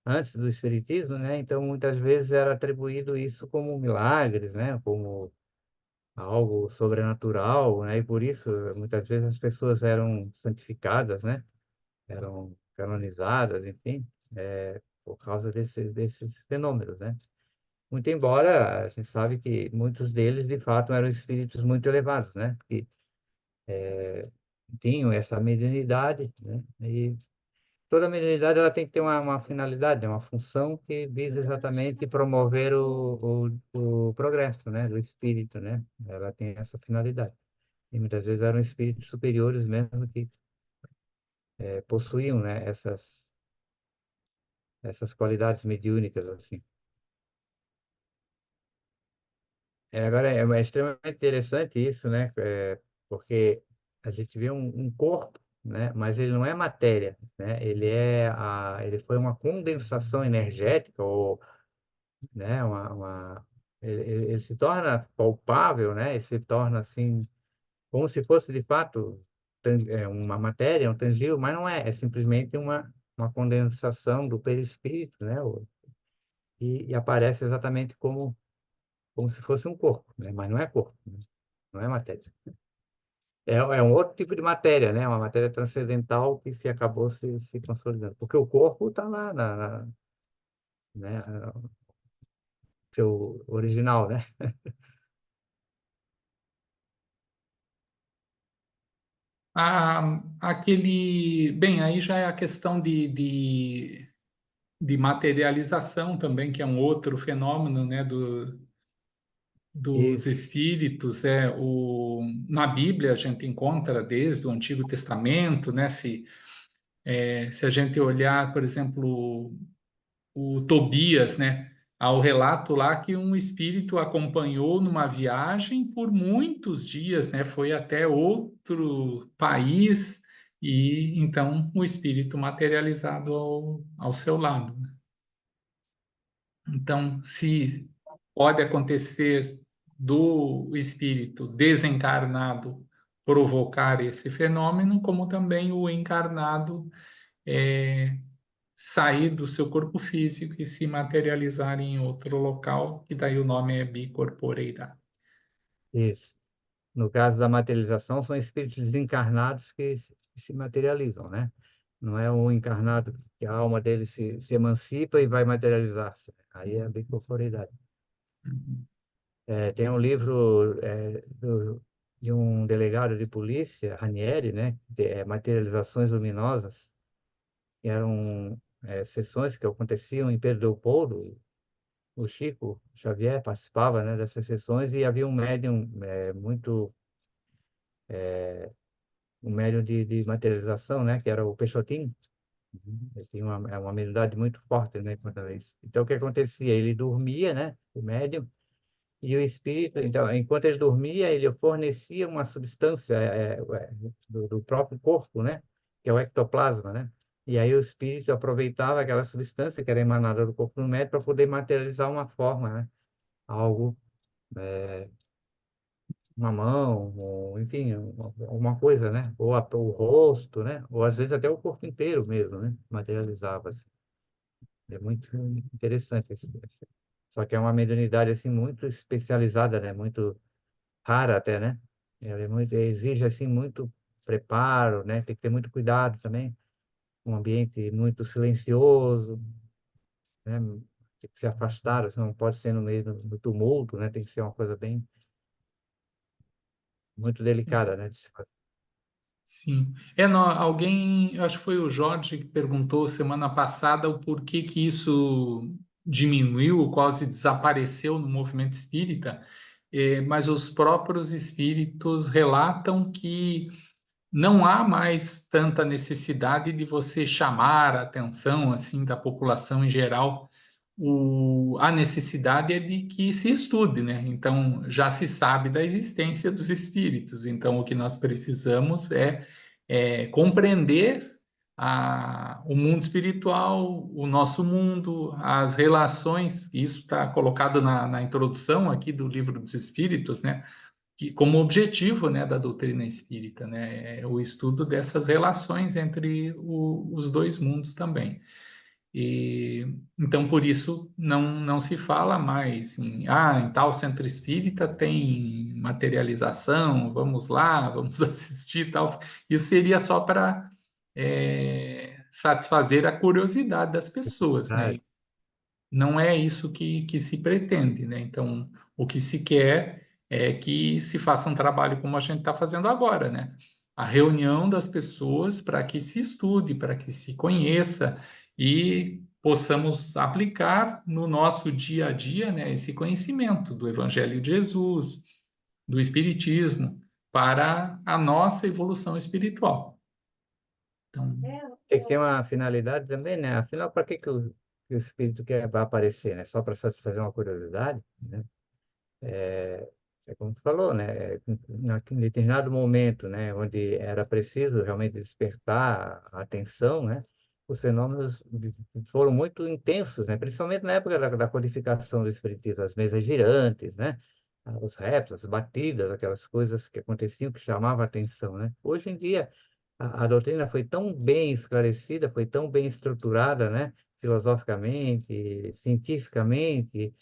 antes do espiritismo, né? Então muitas vezes era atribuído isso como milagres, né? Como algo sobrenatural, né? E por isso muitas vezes as pessoas eram santificadas, né? Eram canonizadas, enfim, por causa desses fenômenos, né? Muito embora a gente sabe que muitos deles, de fato, eram espíritos muito elevados, né? Que tinham essa mediunidade, né? E toda mediunidade ela tem que ter uma finalidade, uma função que visa exatamente promover o progresso, né? Do espírito, né? Ela tem essa finalidade. E muitas vezes eram espíritos superiores mesmo que possuíam, né? Essas qualidades mediúnicas, assim. Agora, é extremamente interessante isso, né? Porque a gente vê um corpo, né? Mas ele não é matéria, né? Ele foi uma condensação energética ou, né? Ele se torna palpável, né? Ele se torna assim como se fosse de fato uma matéria, um tangível, mas não é. É simplesmente uma condensação do perispírito, né? E aparece exatamente como se fosse um corpo, né? Mas não é corpo, né? Não é matéria. É um outro tipo de matéria, né? Uma matéria transcendental que se acabou se consolidando. Porque o corpo está lá, né? Seu original, né? Bem, aí já é a questão de materialização também, que é um outro fenômeno, né, dos Isso, espíritos. Na Bíblia a gente encontra desde o Antigo Testamento, né, se a gente olhar, por exemplo, o Tobias, né? Há o relato lá que um espírito acompanhou numa viagem por muitos dias, né? Foi até outro país e então o espírito materializado ao seu lado, né? Então, se pode acontecer do espírito desencarnado provocar esse fenômeno, como também o encarnado é, sair do seu corpo físico e se materializar em outro local, que daí o nome é bicorporeidade. isso. No caso da materialização, são espíritos desencarnados que se materializam, né? Não é um encarnado que a alma dele se emancipa e vai materializar-se. Aí é a bicorporeidade. Tem um livro de um delegado de polícia, Ranieri, né? Materializações Luminosas, que eram sessões que aconteciam em Pedro Leopoldo. O Chico Xavier participava, né, dessas sessões e havia um médium um médium de materialização, né, que era o Peixotinho. Ele tinha uma mediunidade muito forte, né, quanto a isso. Então, o que acontecia? Ele dormia, né, o médium, e o espírito, então, enquanto ele dormia, ele fornecia uma substância do próprio corpo, né, que é o ectoplasma, né? E aí o espírito aproveitava aquela substância que era emanada do corpo do médium para poder materializar uma forma, né? Algo, uma mão, ou, enfim, alguma coisa, né? Ou o rosto, né? Ou às vezes até o corpo inteiro mesmo, né? Materializava-se. É muito interessante Só que é uma mediunidade assim muito especializada, né? Muito rara até, né? Ela é muito, exige assim muito preparo, né? Tem que ter muito cuidado também. Um ambiente muito silencioso, né? Tem que ser afastado, você não pode ser no meio do tumulto, né? Tem que ser uma coisa bem muito delicada, né? De se fazer. Sim. Alguém, eu acho que foi o Jorge que perguntou semana passada o porquê que isso diminuiu, quase desapareceu no movimento espírita, mas os próprios espíritos relatam que não há mais tanta necessidade de você chamar a atenção assim da população em geral. A necessidade é de que se estude, né? Então já se sabe da existência dos espíritos. Então o que nós precisamos é compreender o mundo espiritual, o nosso mundo, as relações. Isso está colocado na introdução aqui do Livro dos Espíritos, né? Que como objetivo, né, da doutrina espírita, né, é o estudo dessas relações entre os dois mundos também. E então por isso não se fala mais em tal centro espírita tem materialização, vamos lá, vamos assistir tal. Isso seria só para satisfazer a curiosidade das pessoas, Ah, né? Não é isso que se pretende, né? Então, o que se quer é que se faça um trabalho como a gente está fazendo agora, né? A reunião das pessoas para que se estude, para que se conheça e possamos aplicar no nosso dia a dia, né, esse conhecimento do Evangelho de Jesus, do Espiritismo, para a nossa evolução espiritual. Então, tem que ter uma finalidade também, né? Afinal, para que o espírito quer vai aparecer, né? Só para satisfazer uma curiosidade, né? É como tu falou, né? Em determinado momento, né, onde era preciso realmente despertar a atenção, né, os fenômenos foram muito intensos, né, principalmente na época da codificação do espiritismo, as mesas girantes, né, os raps, as batidas, aquelas coisas que aconteciam que chamavam a atenção, né. Hoje em dia, a doutrina foi tão bem esclarecida, foi tão bem estruturada, né, filosoficamente, cientificamente,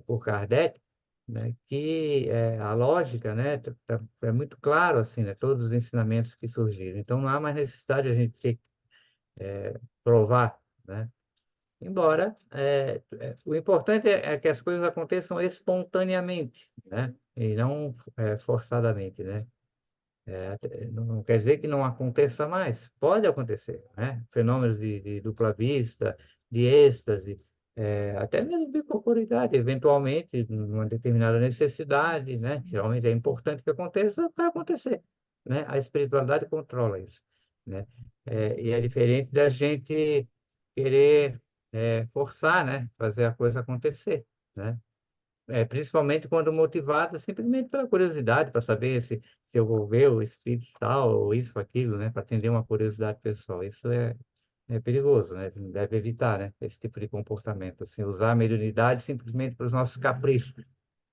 por Kardec, né, que a lógica, né, é muito claro assim, né, todos os ensinamentos que surgiram. Então não há mais necessidade de a gente ter que provar, né? Embora o importante é que as coisas aconteçam espontaneamente, né, e não forçadamente, né? Não quer dizer que não aconteça mais, pode acontecer, né? Fenômenos de dupla vista, de êxtase, até mesmo bicorporidade, eventualmente, numa determinada necessidade, né? Geralmente é importante que aconteça, vai acontecer, né? A espiritualidade controla isso, né? E é diferente da gente querer forçar, né? Fazer a coisa acontecer, né? Principalmente quando motivado simplesmente pela curiosidade, para saber se eu vou ver o espírito tal, ou isso, aquilo, né? Para atender uma curiosidade pessoal. Isso é perigoso, né? Deve evitar, né? Esse tipo de comportamento, assim, usar a mediunidade simplesmente para os nossos caprichos,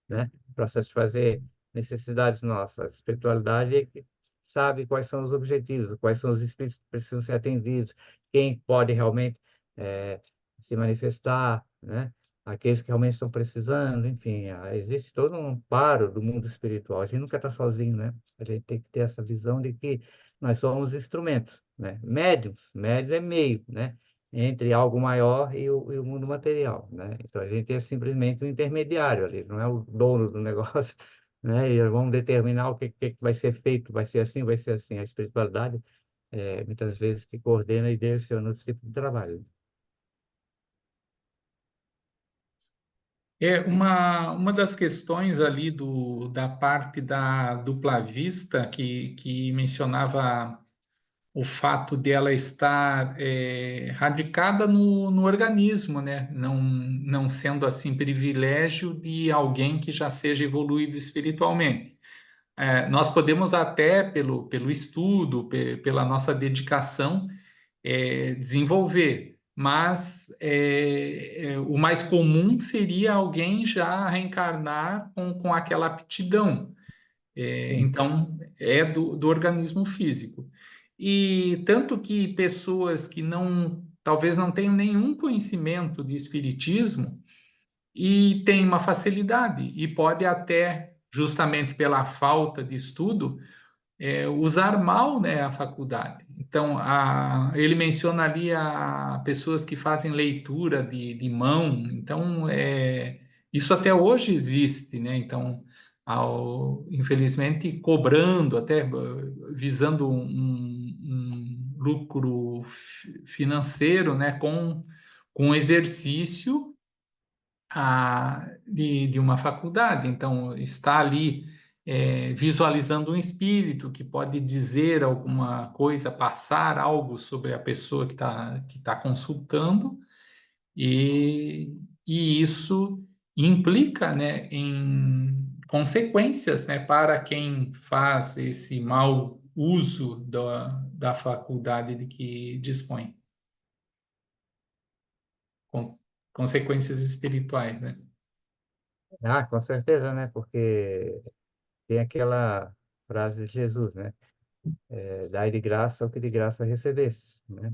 né? Para satisfazer necessidades nossas. A espiritualidade é que sabe quais são os objetivos, quais são os espíritos que precisam ser atendidos, quem pode realmente eh, se manifestar, né? Aqueles que realmente estão precisando, enfim, existe todo um amparo do mundo espiritual. A gente nunca está sozinho, né? A gente tem que ter essa visão de que nós somos instrumentos, né? Médiums é meio, né? Entre algo maior e o mundo material, né? Então a gente é simplesmente um intermediário ali, não é o dono do negócio, né? E vamos determinar o que vai ser feito, vai ser assim, vai ser assim. A espiritualidade muitas vezes que coordena e direciona esse tipo de trabalho. uma das questões ali da parte da dupla vista que mencionava o fato dela estar radicada no organismo, né? Não sendo assim privilégio de alguém que já seja evoluído espiritualmente. Nós podemos até, pelo estudo, pela nossa dedicação, desenvolver, mas o mais comum seria alguém já reencarnar com aquela aptidão. Sim. Então, é do organismo físico. E tanto que pessoas que talvez não tenham nenhum conhecimento de espiritismo, e tem uma facilidade, e pode até, justamente pela falta de estudo, usar mal, né, a faculdade. Então, ele menciona ali pessoas que fazem leitura de mão. Então, isso até hoje existe, né? Então, infelizmente, cobrando, até visando um lucro financeiro, né, com o exercício de uma faculdade. Então, está ali visualizando um espírito que pode dizer alguma coisa, passar algo sobre a pessoa que tá consultando, e, e isso implica, né, em consequências, né, para quem faz esse mau uso da faculdade de que dispõe. Con- Consequências espirituais, né? Ah, com certeza, né? Porque tem aquela frase de Jesus, né? Dai de graça o que de graça recebeste, né?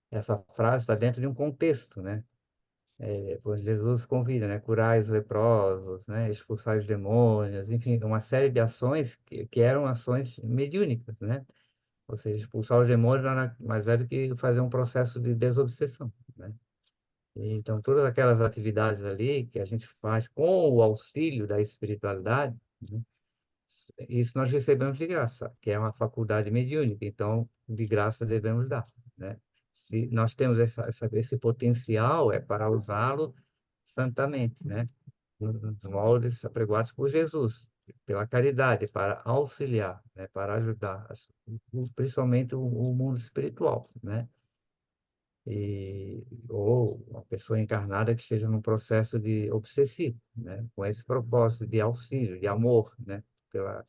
Essa frase está dentro de um contexto, né? Pois Jesus convida, né? Curai os leprosos, né? Expulsar os demônios, enfim, uma série de ações que eram ações mediúnicas, né? Ou seja, expulsar os demônios nada mais é do que fazer um processo de desobsessão, né? Então, todas aquelas atividades ali que a gente faz com o auxílio da espiritualidade, né? Isso nós recebemos de graça, que é uma faculdade mediúnica, então, de graça devemos dar, né? Se nós temos esse potencial, é para usá-lo santamente, né? Nos moldes apregoados por Jesus, pela caridade, para auxiliar, né? Para ajudar, principalmente o mundo espiritual, né? Ou uma pessoa encarnada que esteja num processo de obsessivo, né? Com esse propósito de auxílio, de amor, né? Pela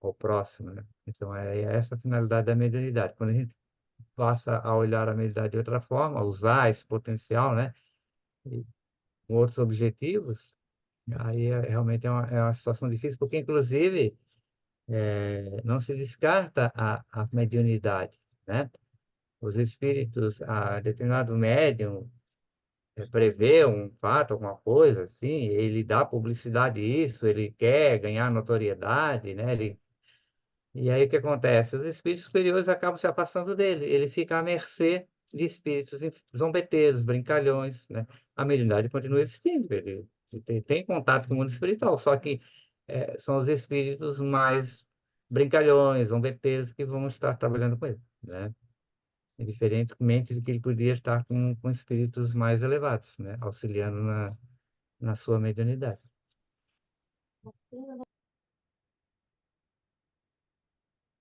ao próximo, né? Então, é essa a finalidade da mediunidade. Quando a gente passa a olhar a mediunidade de outra forma, usar esse potencial, né? E com outros objetivos, aí realmente é uma situação difícil, porque, inclusive, não se descarta a mediunidade, né? Os espíritos, a determinado médium, prevê um fato, alguma coisa, assim, ele dá publicidade a isso, ele quer ganhar notoriedade, né? E aí o que acontece? Os espíritos superiores acabam se afastando dele. Ele fica à mercê de espíritos zombeteiros, brincalhões, né? A mediunidade continua existindo. Ele tem contato com o mundo espiritual, só que são os espíritos mais brincalhões, zombeteiros, que vão estar trabalhando com ele, né? Diferentemente do que ele podia estar com espíritos mais elevados, né? Auxiliando na sua mediunidade.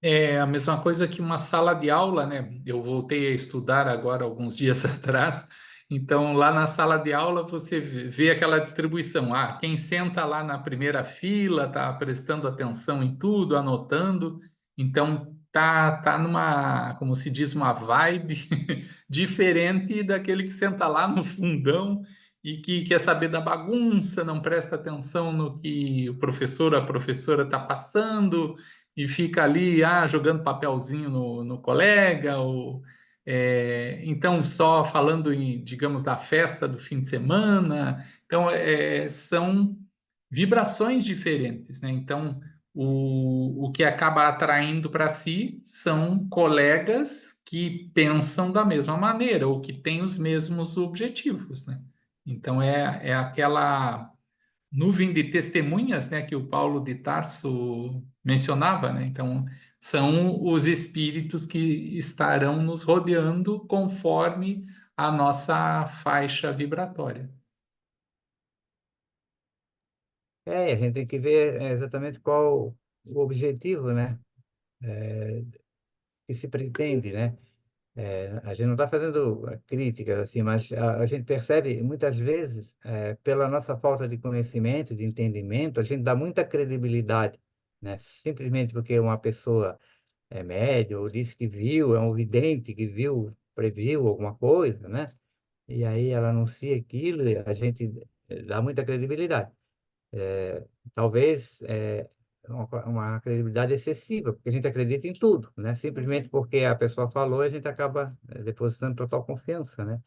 É a mesma coisa que uma sala de aula, né? Eu voltei a estudar agora alguns dias atrás. Então, lá na sala de aula, você vê aquela distribuição. Quem senta lá na primeira fila está prestando atenção em tudo, anotando. Então, tá numa, como se diz, uma vibe diferente daquele que senta lá no fundão e que quer saber da bagunça, não presta atenção no que o professor ou a professora está passando e fica ali jogando papelzinho no colega, então só falando digamos, da festa do fim de semana. Então, são vibrações diferentes, né? Então, o que acaba atraindo para si são colegas que pensam da mesma maneira ou que têm os mesmos objetivos, né? Então, é aquela nuvem de testemunhas, né, que o Paulo de Tarso mencionava, né? Então, são os espíritos que estarão nos rodeando conforme a nossa faixa vibratória. A gente tem que ver exatamente qual o objetivo, né? Que se pretende, né? A gente não está fazendo críticas assim, mas a gente percebe muitas vezes, pela nossa falta de conhecimento, de entendimento, a gente dá muita credibilidade, né? Simplesmente porque uma pessoa é médium ou disse que viu, é um vidente que viu, previu alguma coisa, né? E aí ela anuncia aquilo e a gente dá muita credibilidade. Talvez uma credibilidade excessiva, porque a gente acredita em tudo, né? Simplesmente porque a pessoa falou, a gente acaba depositando total confiança, né?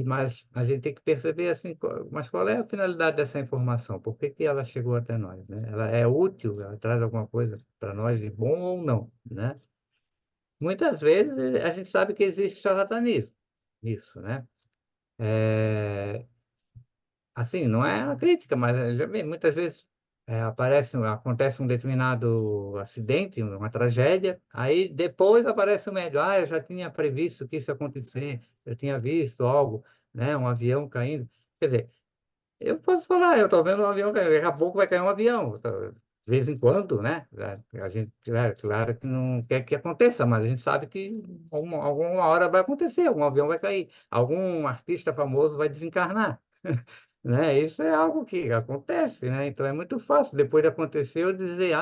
Mas a gente tem que perceber assim, mas qual é a finalidade dessa informação? Por que que ela chegou até nós, né? Ela é útil? Ela traz alguma coisa para nós de bom ou não, né? Muitas vezes a gente sabe que existe charlatanismo nisso, né? É, assim, não é uma crítica, mas já vi, muitas vezes acontece um determinado acidente, uma tragédia, aí depois aparece o médico, eu já tinha previsto que isso ia acontecer, eu tinha visto algo, né, um avião caindo. Quer dizer, eu posso falar, eu estou vendo um avião caindo, daqui a pouco vai cair um avião, de vez em quando, né? A gente, claro que não quer que aconteça, mas a gente sabe que alguma hora vai acontecer, algum avião vai cair, algum artista famoso vai desencarnar, né? Isso é algo que acontece, né? Então é muito fácil, depois de acontecer, eu dizer,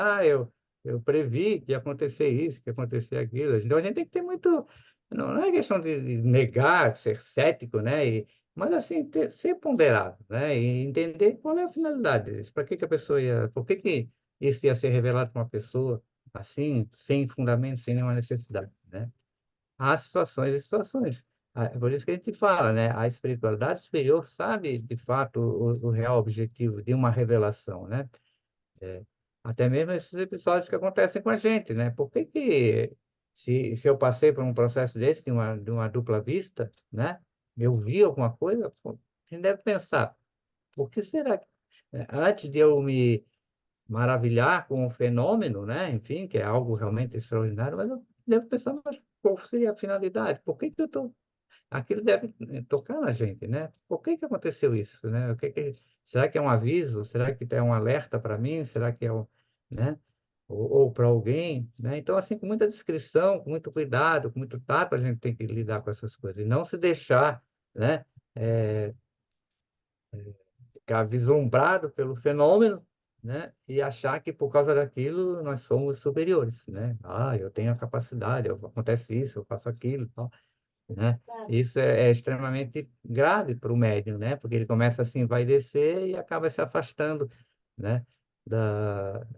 eu previ que ia acontecer isso, que ia acontecer aquilo. Então a gente tem que ter muito. Não é questão de negar, ser cético, né? Mas assim, ser ponderado, né? E entender qual é a finalidade disso. Para que que a pessoa ia. Por que que isso ia ser revelado para uma pessoa assim, sem fundamento, sem nenhuma necessidade, né? Há situações e situações. É por isso que a gente fala, né? A espiritualidade superior sabe, de fato, o real objetivo de uma revelação, né? Até mesmo esses episódios que acontecem com a gente, né? Por que que, se eu passei por um processo desse, de uma dupla vista, né? Eu vi alguma coisa, pô, a gente deve pensar, por que será que, antes de eu me maravilhar com o fenômeno, né? Enfim, que é algo realmente extraordinário, mas eu devo pensar, mas qual seria a finalidade? Por que que eu estou aquilo deve tocar na gente, né? Por que que aconteceu isso, né? Será que é um aviso? Será que é um alerta para mim? Será que é um, né? Ou para alguém, né? Então, assim, com muita discrição, com muito cuidado, com muito tato, a gente tem que lidar com essas coisas e não se deixar, né? eh, Ficar vislumbrado pelo fenômeno, né? E achar que por causa daquilo nós somos superiores, né? Eu tenho a capacidade, acontece isso, eu faço aquilo, tal, né? Isso é extremamente grave para o médium, né? Porque ele começa assim, vai descer e acaba se afastando, né?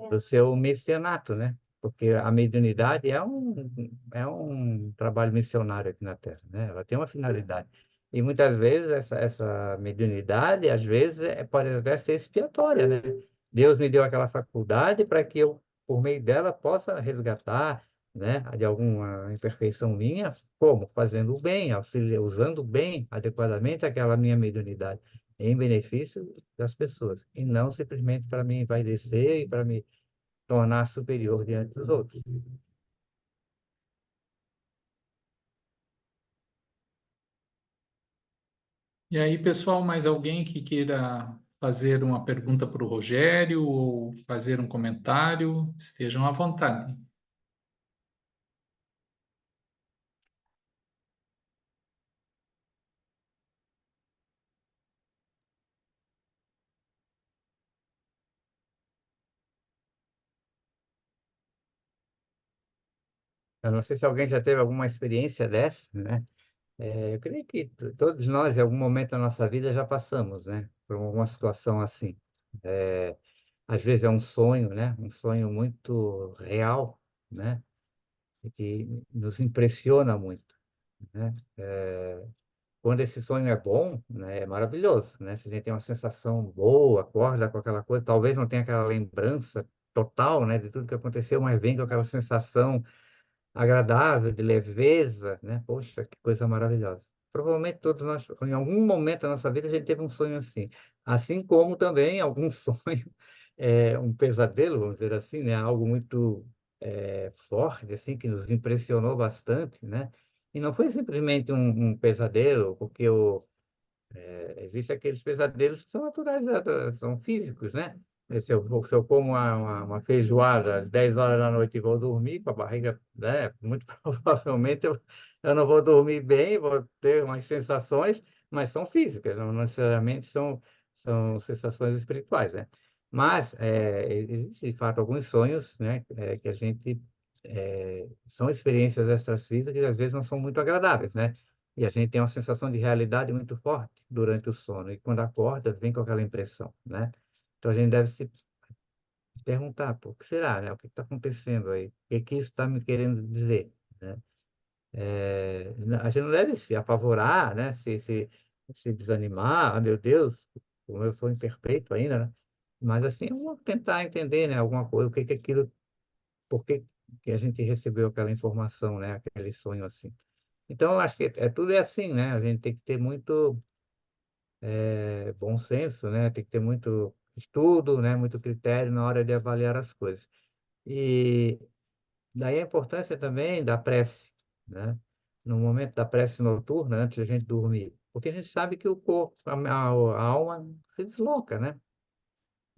Do seu messianato, né? Porque a mediunidade é um trabalho missionário aqui na Terra, né? Ela tem uma finalidade. E muitas vezes essa mediunidade, às vezes, pode até ser expiatória, né? Deus me deu aquela faculdade para que eu, por meio dela, possa resgatar, né, de alguma imperfeição minha, como? Fazendo o bem, usando bem, adequadamente aquela minha mediunidade, em benefício das pessoas, e não simplesmente para me envaidecer e para me tornar superior diante dos outros. E aí, pessoal, mais alguém que queira fazer uma pergunta para o Rogério ou fazer um comentário, estejam à vontade. Eu não sei se alguém já teve alguma experiência dessa, né? Eu creio que todos nós, em algum momento da nossa vida, já passamos, né, por alguma situação assim. É, Às vezes é um sonho, né? Um sonho muito real, né? E que nos impressiona muito, né? Quando esse sonho é bom, né? É maravilhoso, né? Se a gente tem uma sensação boa, acorda com aquela coisa, talvez não tenha aquela lembrança total, né? De tudo que aconteceu, mas vem com aquela sensação agradável, de leveza, né? Poxa, que coisa maravilhosa. Provavelmente todos nós, em algum momento da nossa vida, a gente teve um sonho assim. Assim como também algum sonho, um pesadelo, vamos dizer assim, né? Algo muito forte, assim, que nos impressionou bastante, né? E não foi simplesmente um pesadelo, porque existem aqueles pesadelos que são naturais, são físicos, né? Se eu como uma feijoada às 10 horas da noite e vou dormir com a barriga, né? Muito provavelmente eu não vou dormir bem, vou ter umas sensações, mas são físicas, não necessariamente são sensações espirituais, né? Mas existe, de fato, alguns sonhos, né? Que a gente... são experiências extrafísicas que às vezes não são muito agradáveis, né? E a gente tem uma sensação de realidade muito forte durante o sono. E quando acorda, vem com aquela impressão, né? Então a gente deve se perguntar, pô, o que será, né? O que está acontecendo aí? O que que isso está me querendo dizer, né? A gente não deve se apavorar, né? se desanimar, ah, meu Deus, como eu sou imperfeito ainda, né? Mas assim, vamos tentar entender, né, alguma coisa, o que que aquilo, por que a gente recebeu aquela informação, né, aquele sonho assim. Então, eu acho que tudo é assim, né? A gente tem que ter muito bom senso, né? Tem que ter muito estudo, né? Muito critério na hora de avaliar as coisas. E daí a importância também da prece, né? No momento da prece noturna, antes da gente dormir. Porque a gente sabe que o corpo, a alma se desloca, né?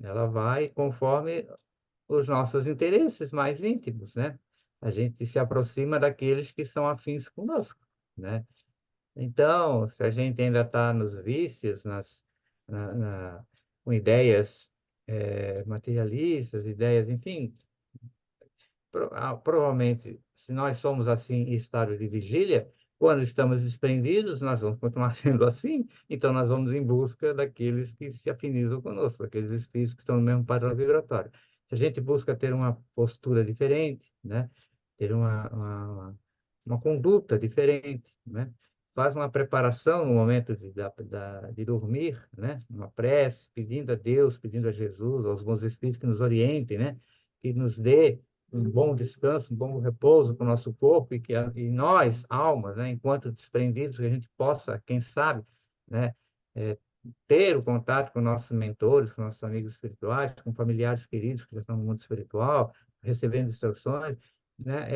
Ela vai conforme os nossos interesses mais íntimos, né? A gente se aproxima daqueles que são afins conosco, né? Então, se a gente ainda está nos vícios, com ideias materialistas, ideias, enfim, provavelmente, se nós somos assim em estado de vigília, quando estamos desprendidos, nós vamos continuar sendo assim, então nós vamos em busca daqueles que se afinizam conosco, daqueles espíritos que estão no mesmo padrão vibratório. Se a gente busca ter uma postura diferente, né? Ter uma conduta diferente, né? Faz uma preparação no momento de dormir, né? Uma prece, pedindo a Deus, pedindo a Jesus, aos bons espíritos que nos orientem, né? Que nos dê um bom descanso, um bom repouso para o nosso corpo e nós, almas, né, enquanto desprendidos, que a gente possa, quem sabe, né, é, ter o contato com nossos mentores, com nossos amigos espirituais, com familiares queridos que já estão no mundo espiritual, recebendo instruções, né,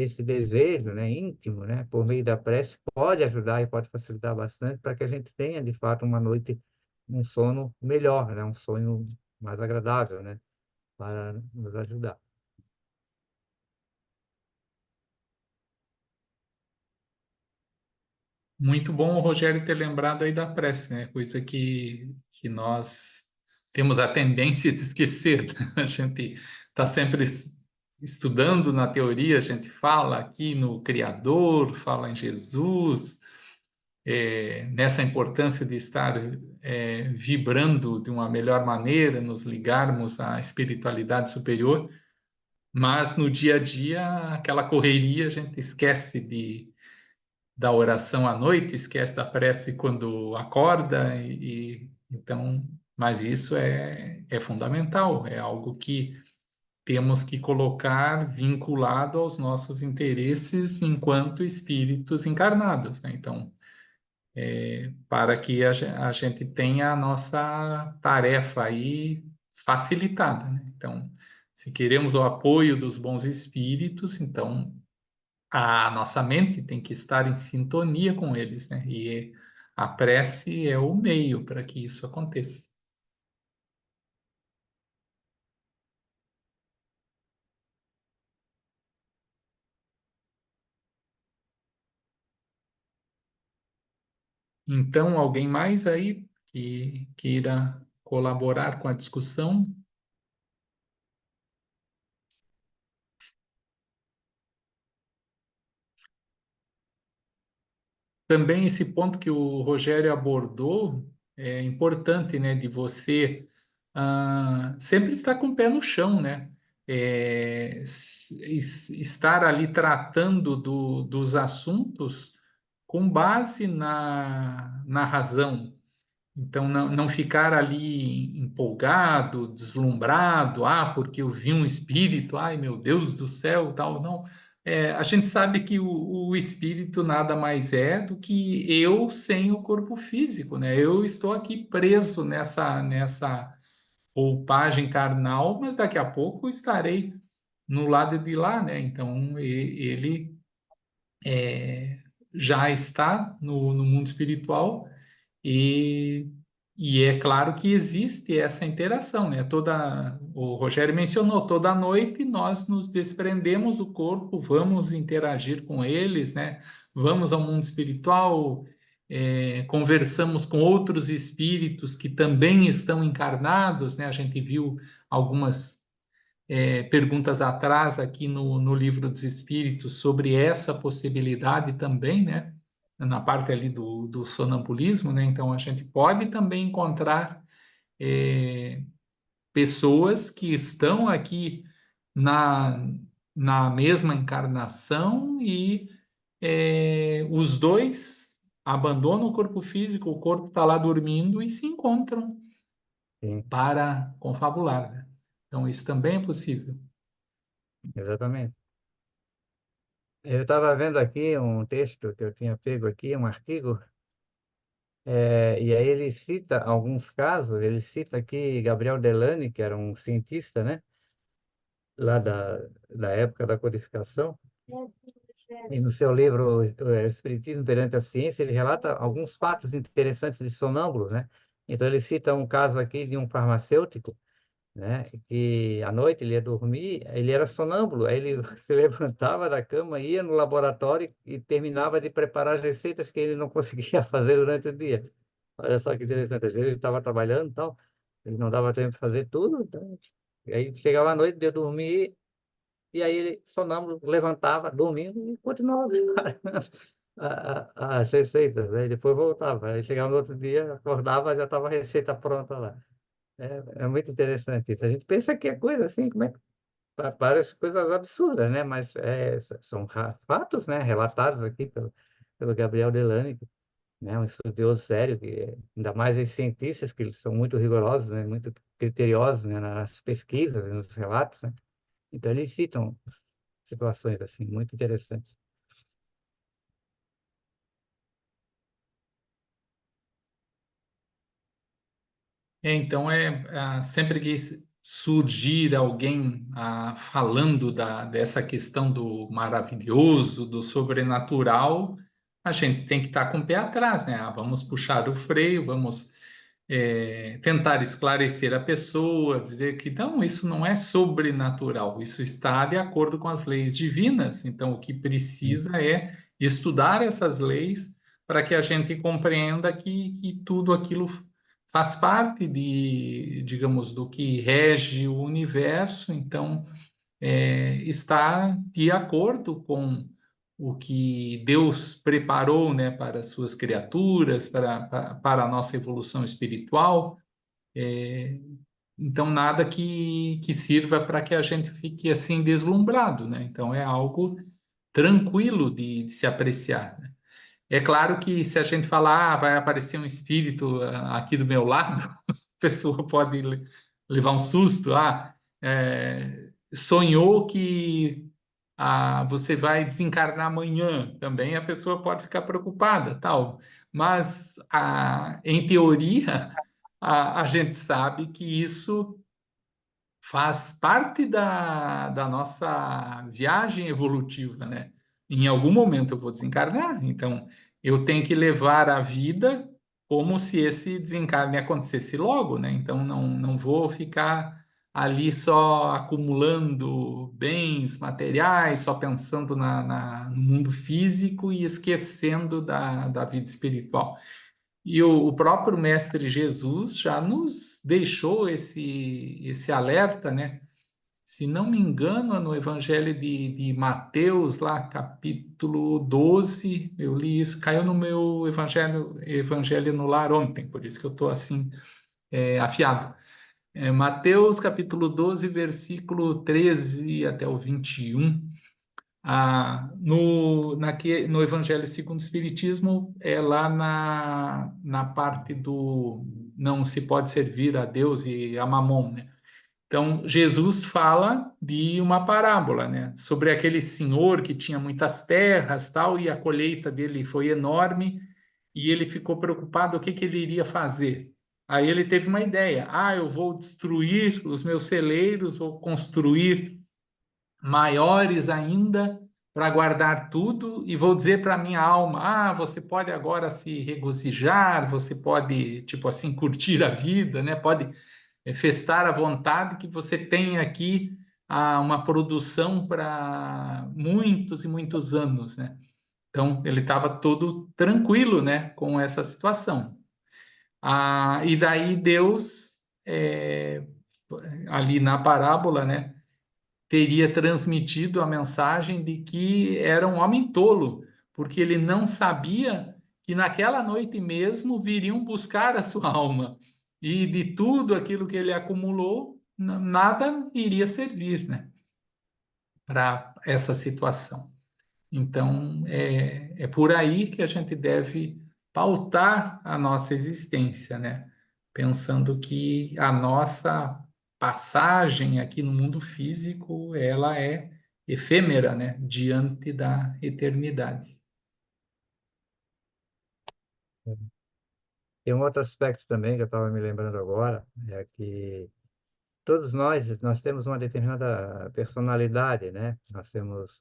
esse desejo, né, íntimo, né, por meio da prece, pode ajudar e pode facilitar bastante para que a gente tenha, de fato, uma noite, um sono melhor, né, um sonho mais agradável, né, para nos ajudar. Muito bom o Rogério ter lembrado aí da prece, né? Coisa que nós temos a tendência de esquecer, né? A gente está sempre estudando na teoria, a gente fala aqui no Criador, fala em Jesus, nessa importância de estar vibrando de uma melhor maneira, nos ligarmos à espiritualidade superior, mas no dia a dia, aquela correria, a gente esquece da oração à noite, esquece da prece quando acorda então, mas isso é fundamental, é algo que temos que colocar vinculado aos nossos interesses enquanto espíritos encarnados, né? Então, para que a gente tenha a nossa tarefa aí facilitada, né? Então, se queremos o apoio dos bons espíritos, então a nossa mente tem que estar em sintonia com eles, né? E a prece é o meio para que isso aconteça. Então, alguém mais aí que queira colaborar com a discussão? Também esse ponto que o Rogério abordou é importante, né? De você sempre estar com o pé no chão, né? Estar ali tratando dos assuntos com base na razão. Então, não ficar ali empolgado, deslumbrado, porque eu vi um espírito, ai meu Deus do céu, tal, não. A gente sabe que o espírito nada mais é do que eu sem o corpo físico, né? Eu estou aqui preso nessa roupagem carnal, mas daqui a pouco estarei no lado de lá, né? Então, ele já está no mundo espiritual e, e é claro que existe essa interação, né? O Rogério mencionou, toda noite nós nos desprendemos do corpo, vamos interagir com eles, né? Vamos ao mundo espiritual, conversamos com outros espíritos que também estão encarnados, né? A gente viu algumas perguntas atrás aqui no Livro dos Espíritos sobre essa possibilidade também, né? Na parte ali do sonambulismo, né? Então a gente pode também encontrar pessoas que estão aqui na, na mesma encarnação e os dois abandonam o corpo físico, o corpo está lá dormindo e se encontram Sim, para confabular, né? Então, isso também é possível. exatamente. Eu estava vendo aqui um texto que eu tinha pego aqui, um artigo, e aí ele cita alguns casos, ele cita aqui Gabriel Delany, que era um cientista, né, lá da época da codificação, e no seu livro Espiritismo perante a Ciência, ele relata alguns fatos interessantes de sonâmbulos, né? Então ele cita um caso aqui de um farmacêutico, né? Que à noite ele ia dormir, ele era sonâmbulo, aí ele se levantava da cama, ia no laboratório e terminava de preparar as receitas que ele não conseguia fazer durante o dia. Olha só que interessante, às vezes ele estava trabalhando e tal, ele não dava tempo de fazer tudo, então, e aí chegava à noite, ia dormir, e aí ele, sonâmbulo, levantava, dormindo, e continuava preparando as receitas, né? E depois voltava, aí chegava no outro dia, acordava, já estava a receita pronta lá. É muito interessante isso. A gente pensa que é coisa assim, como é que parece coisas absurdas, né? Mas são fatos, né? Relatados aqui pelo Gabriel Delany, né? Um estudioso sério, ainda mais os cientistas, que eles são muito rigorosos, né? Muito criteriosos, né? Nas pesquisas, nos relatos, né? Então, eles citam situações assim, muito interessantes. Então, sempre que surgir alguém falando dessa questão do maravilhoso, do sobrenatural, a gente tem que estar com o pé atrás, né? Vamos puxar o freio, vamos tentar esclarecer a pessoa, dizer que não, isso não é sobrenatural, isso está de acordo com as leis divinas. Então, o que Sim, precisa é estudar essas leis para que a gente compreenda que tudo aquilo faz parte digamos, do que rege o universo. Então, está de acordo com o que Deus preparou, né, para as suas criaturas, para a nossa evolução espiritual. Então, nada que sirva para que a gente fique assim deslumbrado, né? Então, é algo tranquilo de se apreciar, né? É claro que se a gente falar, vai aparecer um espírito aqui do meu lado, a pessoa pode levar um susto. Sonhou que você vai desencarnar amanhã, também a pessoa pode ficar preocupada, tal. Mas, em teoria, a gente sabe que isso faz parte da nossa viagem evolutiva, né? Em algum momento eu vou desencarnar, então eu tenho que levar a vida como se esse desencarne acontecesse logo, né? Então não vou ficar ali só acumulando bens materiais, só pensando no mundo físico e esquecendo da vida espiritual. E o próprio Mestre Jesus já nos deixou esse alerta, né? Se não me engano, é no Evangelho de Mateus, lá, capítulo 12, eu li isso, caiu no meu Evangelho no Lar ontem, por isso que eu estou assim, afiado. Mateus, capítulo 12, versículo 13 até o 21. No Evangelho segundo o Espiritismo, é lá na parte do não se pode servir a Deus e a Mamon, né? Então, Jesus fala de uma parábola, né? Sobre aquele senhor que tinha muitas terras, tal, e a colheita dele foi enorme, e ele ficou preocupado o que ele iria fazer. Aí ele teve uma ideia: eu vou destruir os meus celeiros, vou construir maiores ainda para guardar tudo e vou dizer para minha alma: você pode agora se regozijar, você pode, tipo assim, curtir a vida, né? Pode festar à vontade que você tem aqui uma produção para muitos e muitos anos, né? Então ele estava todo tranquilo, né, com essa situação. E daí Deus, ali na parábola, né, teria transmitido a mensagem de que era um homem tolo, porque ele não sabia que naquela noite mesmo viriam buscar a sua alma. E de tudo aquilo que ele acumulou, nada iria servir, né, para essa situação. Então, é por aí que a gente deve pautar a nossa existência, né? Pensando que a nossa passagem aqui no mundo físico, ela é efêmera, né? Diante da eternidade. Tem um outro aspecto também que eu estava me lembrando agora, é que todos nós temos uma determinada personalidade, né? Nós temos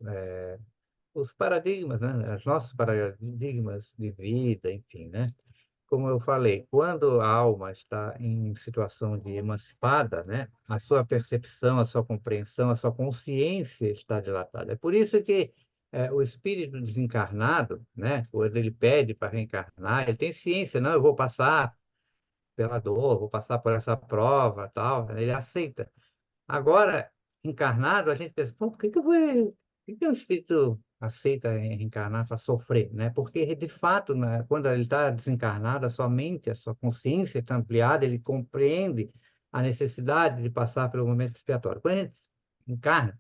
os paradigmas, né? Os nossos paradigmas de vida, enfim, né? Como eu falei, quando a alma está em situação de emancipada, né? A sua percepção, a sua compreensão, a sua consciência está dilatada. É por isso que o espírito desencarnado, né? Quando ele pede para reencarnar, ele tem ciência, não, eu vou passar pela dor, vou passar por essa prova, tal, ele aceita. Agora, encarnado, a gente pensa, pô, por que que eu vou, por que que o espírito aceita reencarnar para sofrer, né? Porque, de fato, né, quando ele está desencarnado, a sua mente, a sua consciência está ampliada, ele compreende a necessidade de passar pelo momento expiatório. Quando a gente encarna,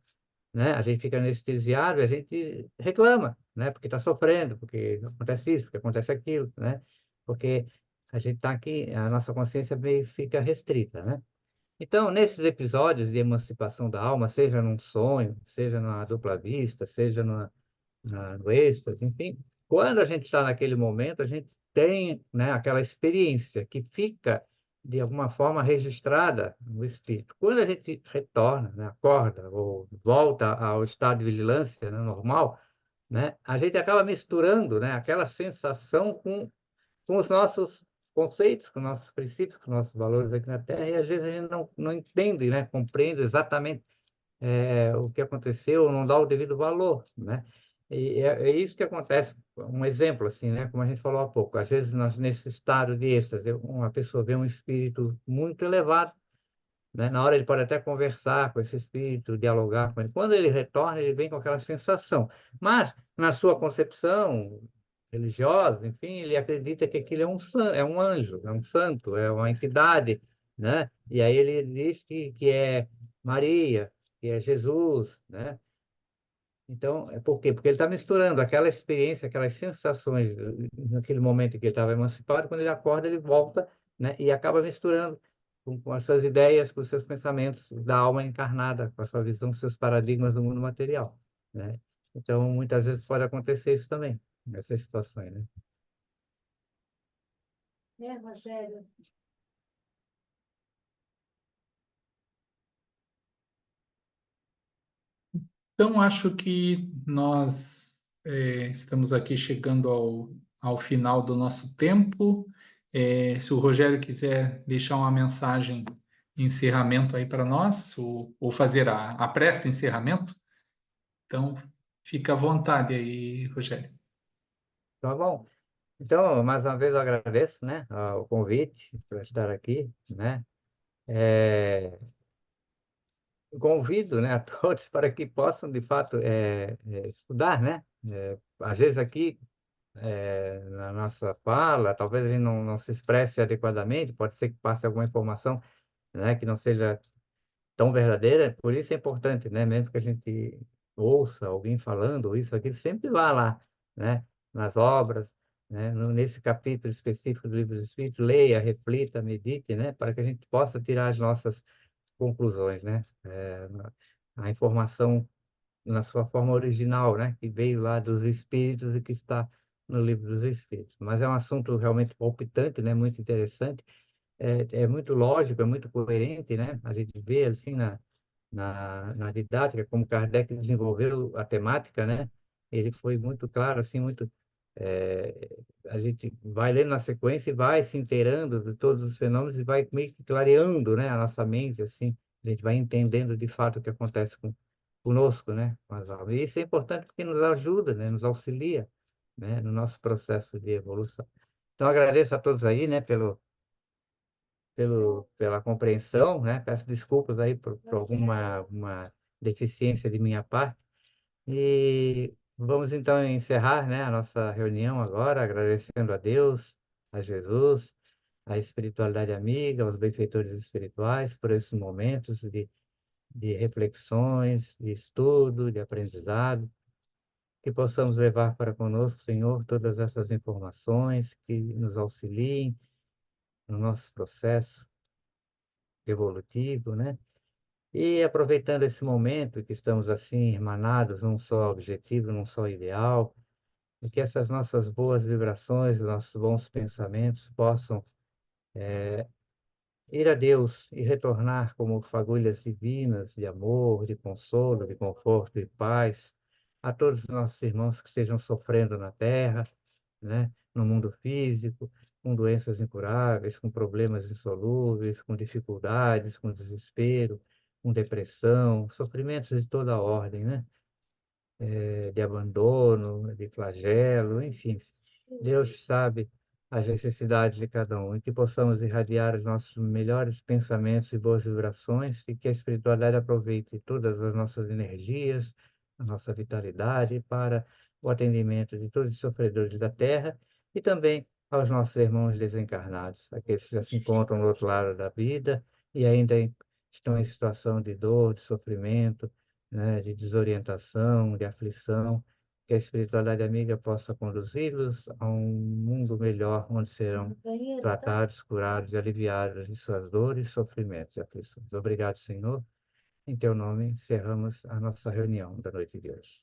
né, a gente fica anestesiado e a gente reclama, né? Porque está sofrendo, porque acontece isso, porque acontece aquilo, né? Porque a gente está aqui, a nossa consciência meio fica restrita, né? Então, nesses episódios de emancipação da alma, seja num sonho, seja na dupla vista, seja no êxtase, enfim, quando a gente está naquele momento, a gente tem, né, aquela experiência que fica, de alguma forma, registrada no espírito. Quando a gente retorna, né, acorda ou volta ao estado de vigilância, né, normal, né, a gente acaba misturando, né, aquela sensação com os nossos conceitos, com nossos princípios, com nossos valores aqui na Terra, e às vezes a gente não entende, né, compreende exatamente o que aconteceu, não dá o devido valor, né? E é isso que acontece. Um exemplo, assim, né, como a gente falou há pouco, às vezes nós, nesse estado de êxtase, uma pessoa vê um espírito muito elevado, né? Na hora ele pode até conversar com esse espírito, dialogar com ele. Quando ele retorna, ele vem com aquela sensação. Mas, na sua concepção religiosa, enfim, ele acredita que aquilo é um anjo, é um santo, é uma entidade, né? E aí ele diz que é Maria, que é Jesus, né? Então, é por quê? Porque ele está misturando aquela experiência, aquelas sensações naquele momento em que ele estava emancipado, quando ele acorda, ele volta, né? E acaba misturando com as suas ideias, com os seus pensamentos da alma encarnada, com a sua visão, com seus paradigmas do mundo material, né? Então, muitas vezes pode acontecer isso também, nessas situações, né? Rogério. Então, acho que nós estamos aqui chegando ao final do nosso tempo. Se o Rogério quiser deixar uma mensagem de encerramento aí para nós, ou fazer a prece de encerramento, então fica à vontade aí, Rogério. Tá bom. Então, mais uma vez eu agradeço, né, o convite para estar aqui, né? É, convido, né, a todos para que possam, de fato, estudar, né? Às vezes aqui, na nossa fala, talvez a gente não se expresse adequadamente, pode ser que passe alguma informação, né, que não seja tão verdadeira, por isso é importante, né, mesmo que a gente ouça alguém falando ou isso, aqui, sempre vá lá, né, nas obras, né, nesse capítulo específico do Livro do Espírito, leia, reflita, medite, né, para que a gente possa tirar as nossas conclusões, né? A informação na sua forma original, né? Que veio lá dos Espíritos e que está no Livro dos Espíritos. Mas é um assunto realmente palpitante, né? Muito interessante. É muito lógico, é muito coerente, né? A gente vê assim na didática como Kardec desenvolveu a temática, né? Ele foi muito claro, assim, muito a gente vai lendo na sequência e vai se inteirando de todos os fenômenos e vai meio que clareando, né, a nossa mente, assim, a gente vai entendendo de fato o que acontece conosco, né, com as almas. E isso é importante porque nos ajuda, né, nos auxilia, né, no nosso processo de evolução. Então, agradeço a todos aí, né, pela compreensão, né, peço desculpas aí por alguma uma deficiência de minha parte. E vamos então encerrar, né, a nossa reunião agora, agradecendo a Deus, a Jesus, a espiritualidade amiga, aos benfeitores espirituais por esses momentos de reflexões, de estudo, de aprendizado. que possamos levar para conosco, Senhor, todas essas informações que nos auxiliem no nosso processo evolutivo, né? E aproveitando esse momento que estamos assim, irmanados num só objetivo, num só ideal, e que essas nossas boas vibrações, nossos bons pensamentos possam ir a Deus e retornar como fagulhas divinas de amor, de consolo, de conforto e paz a todos os nossos irmãos que estejam sofrendo na Terra, né, no mundo físico, com doenças incuráveis, com problemas insolúveis, com dificuldades, com desespero, com depressão, sofrimentos de toda a ordem, né? De abandono, de flagelo, enfim. Deus sabe as necessidades de cada um e que possamos irradiar os nossos melhores pensamentos e boas vibrações e que a espiritualidade aproveite todas as nossas energias, a nossa vitalidade para o atendimento de todos os sofredores da Terra e também aos nossos irmãos desencarnados, aqueles que já se encontram no outro lado da vida e ainda estão em situação de dor, de sofrimento, né, de desorientação, de aflição, que a espiritualidade amiga possa conduzi-los a um mundo melhor, onde serão tratados, curados e aliviados de suas dores, sofrimentos e aflições. Obrigado, Senhor. Em teu nome, encerramos a nossa reunião da noite de hoje.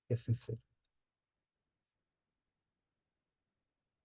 Que assim seja.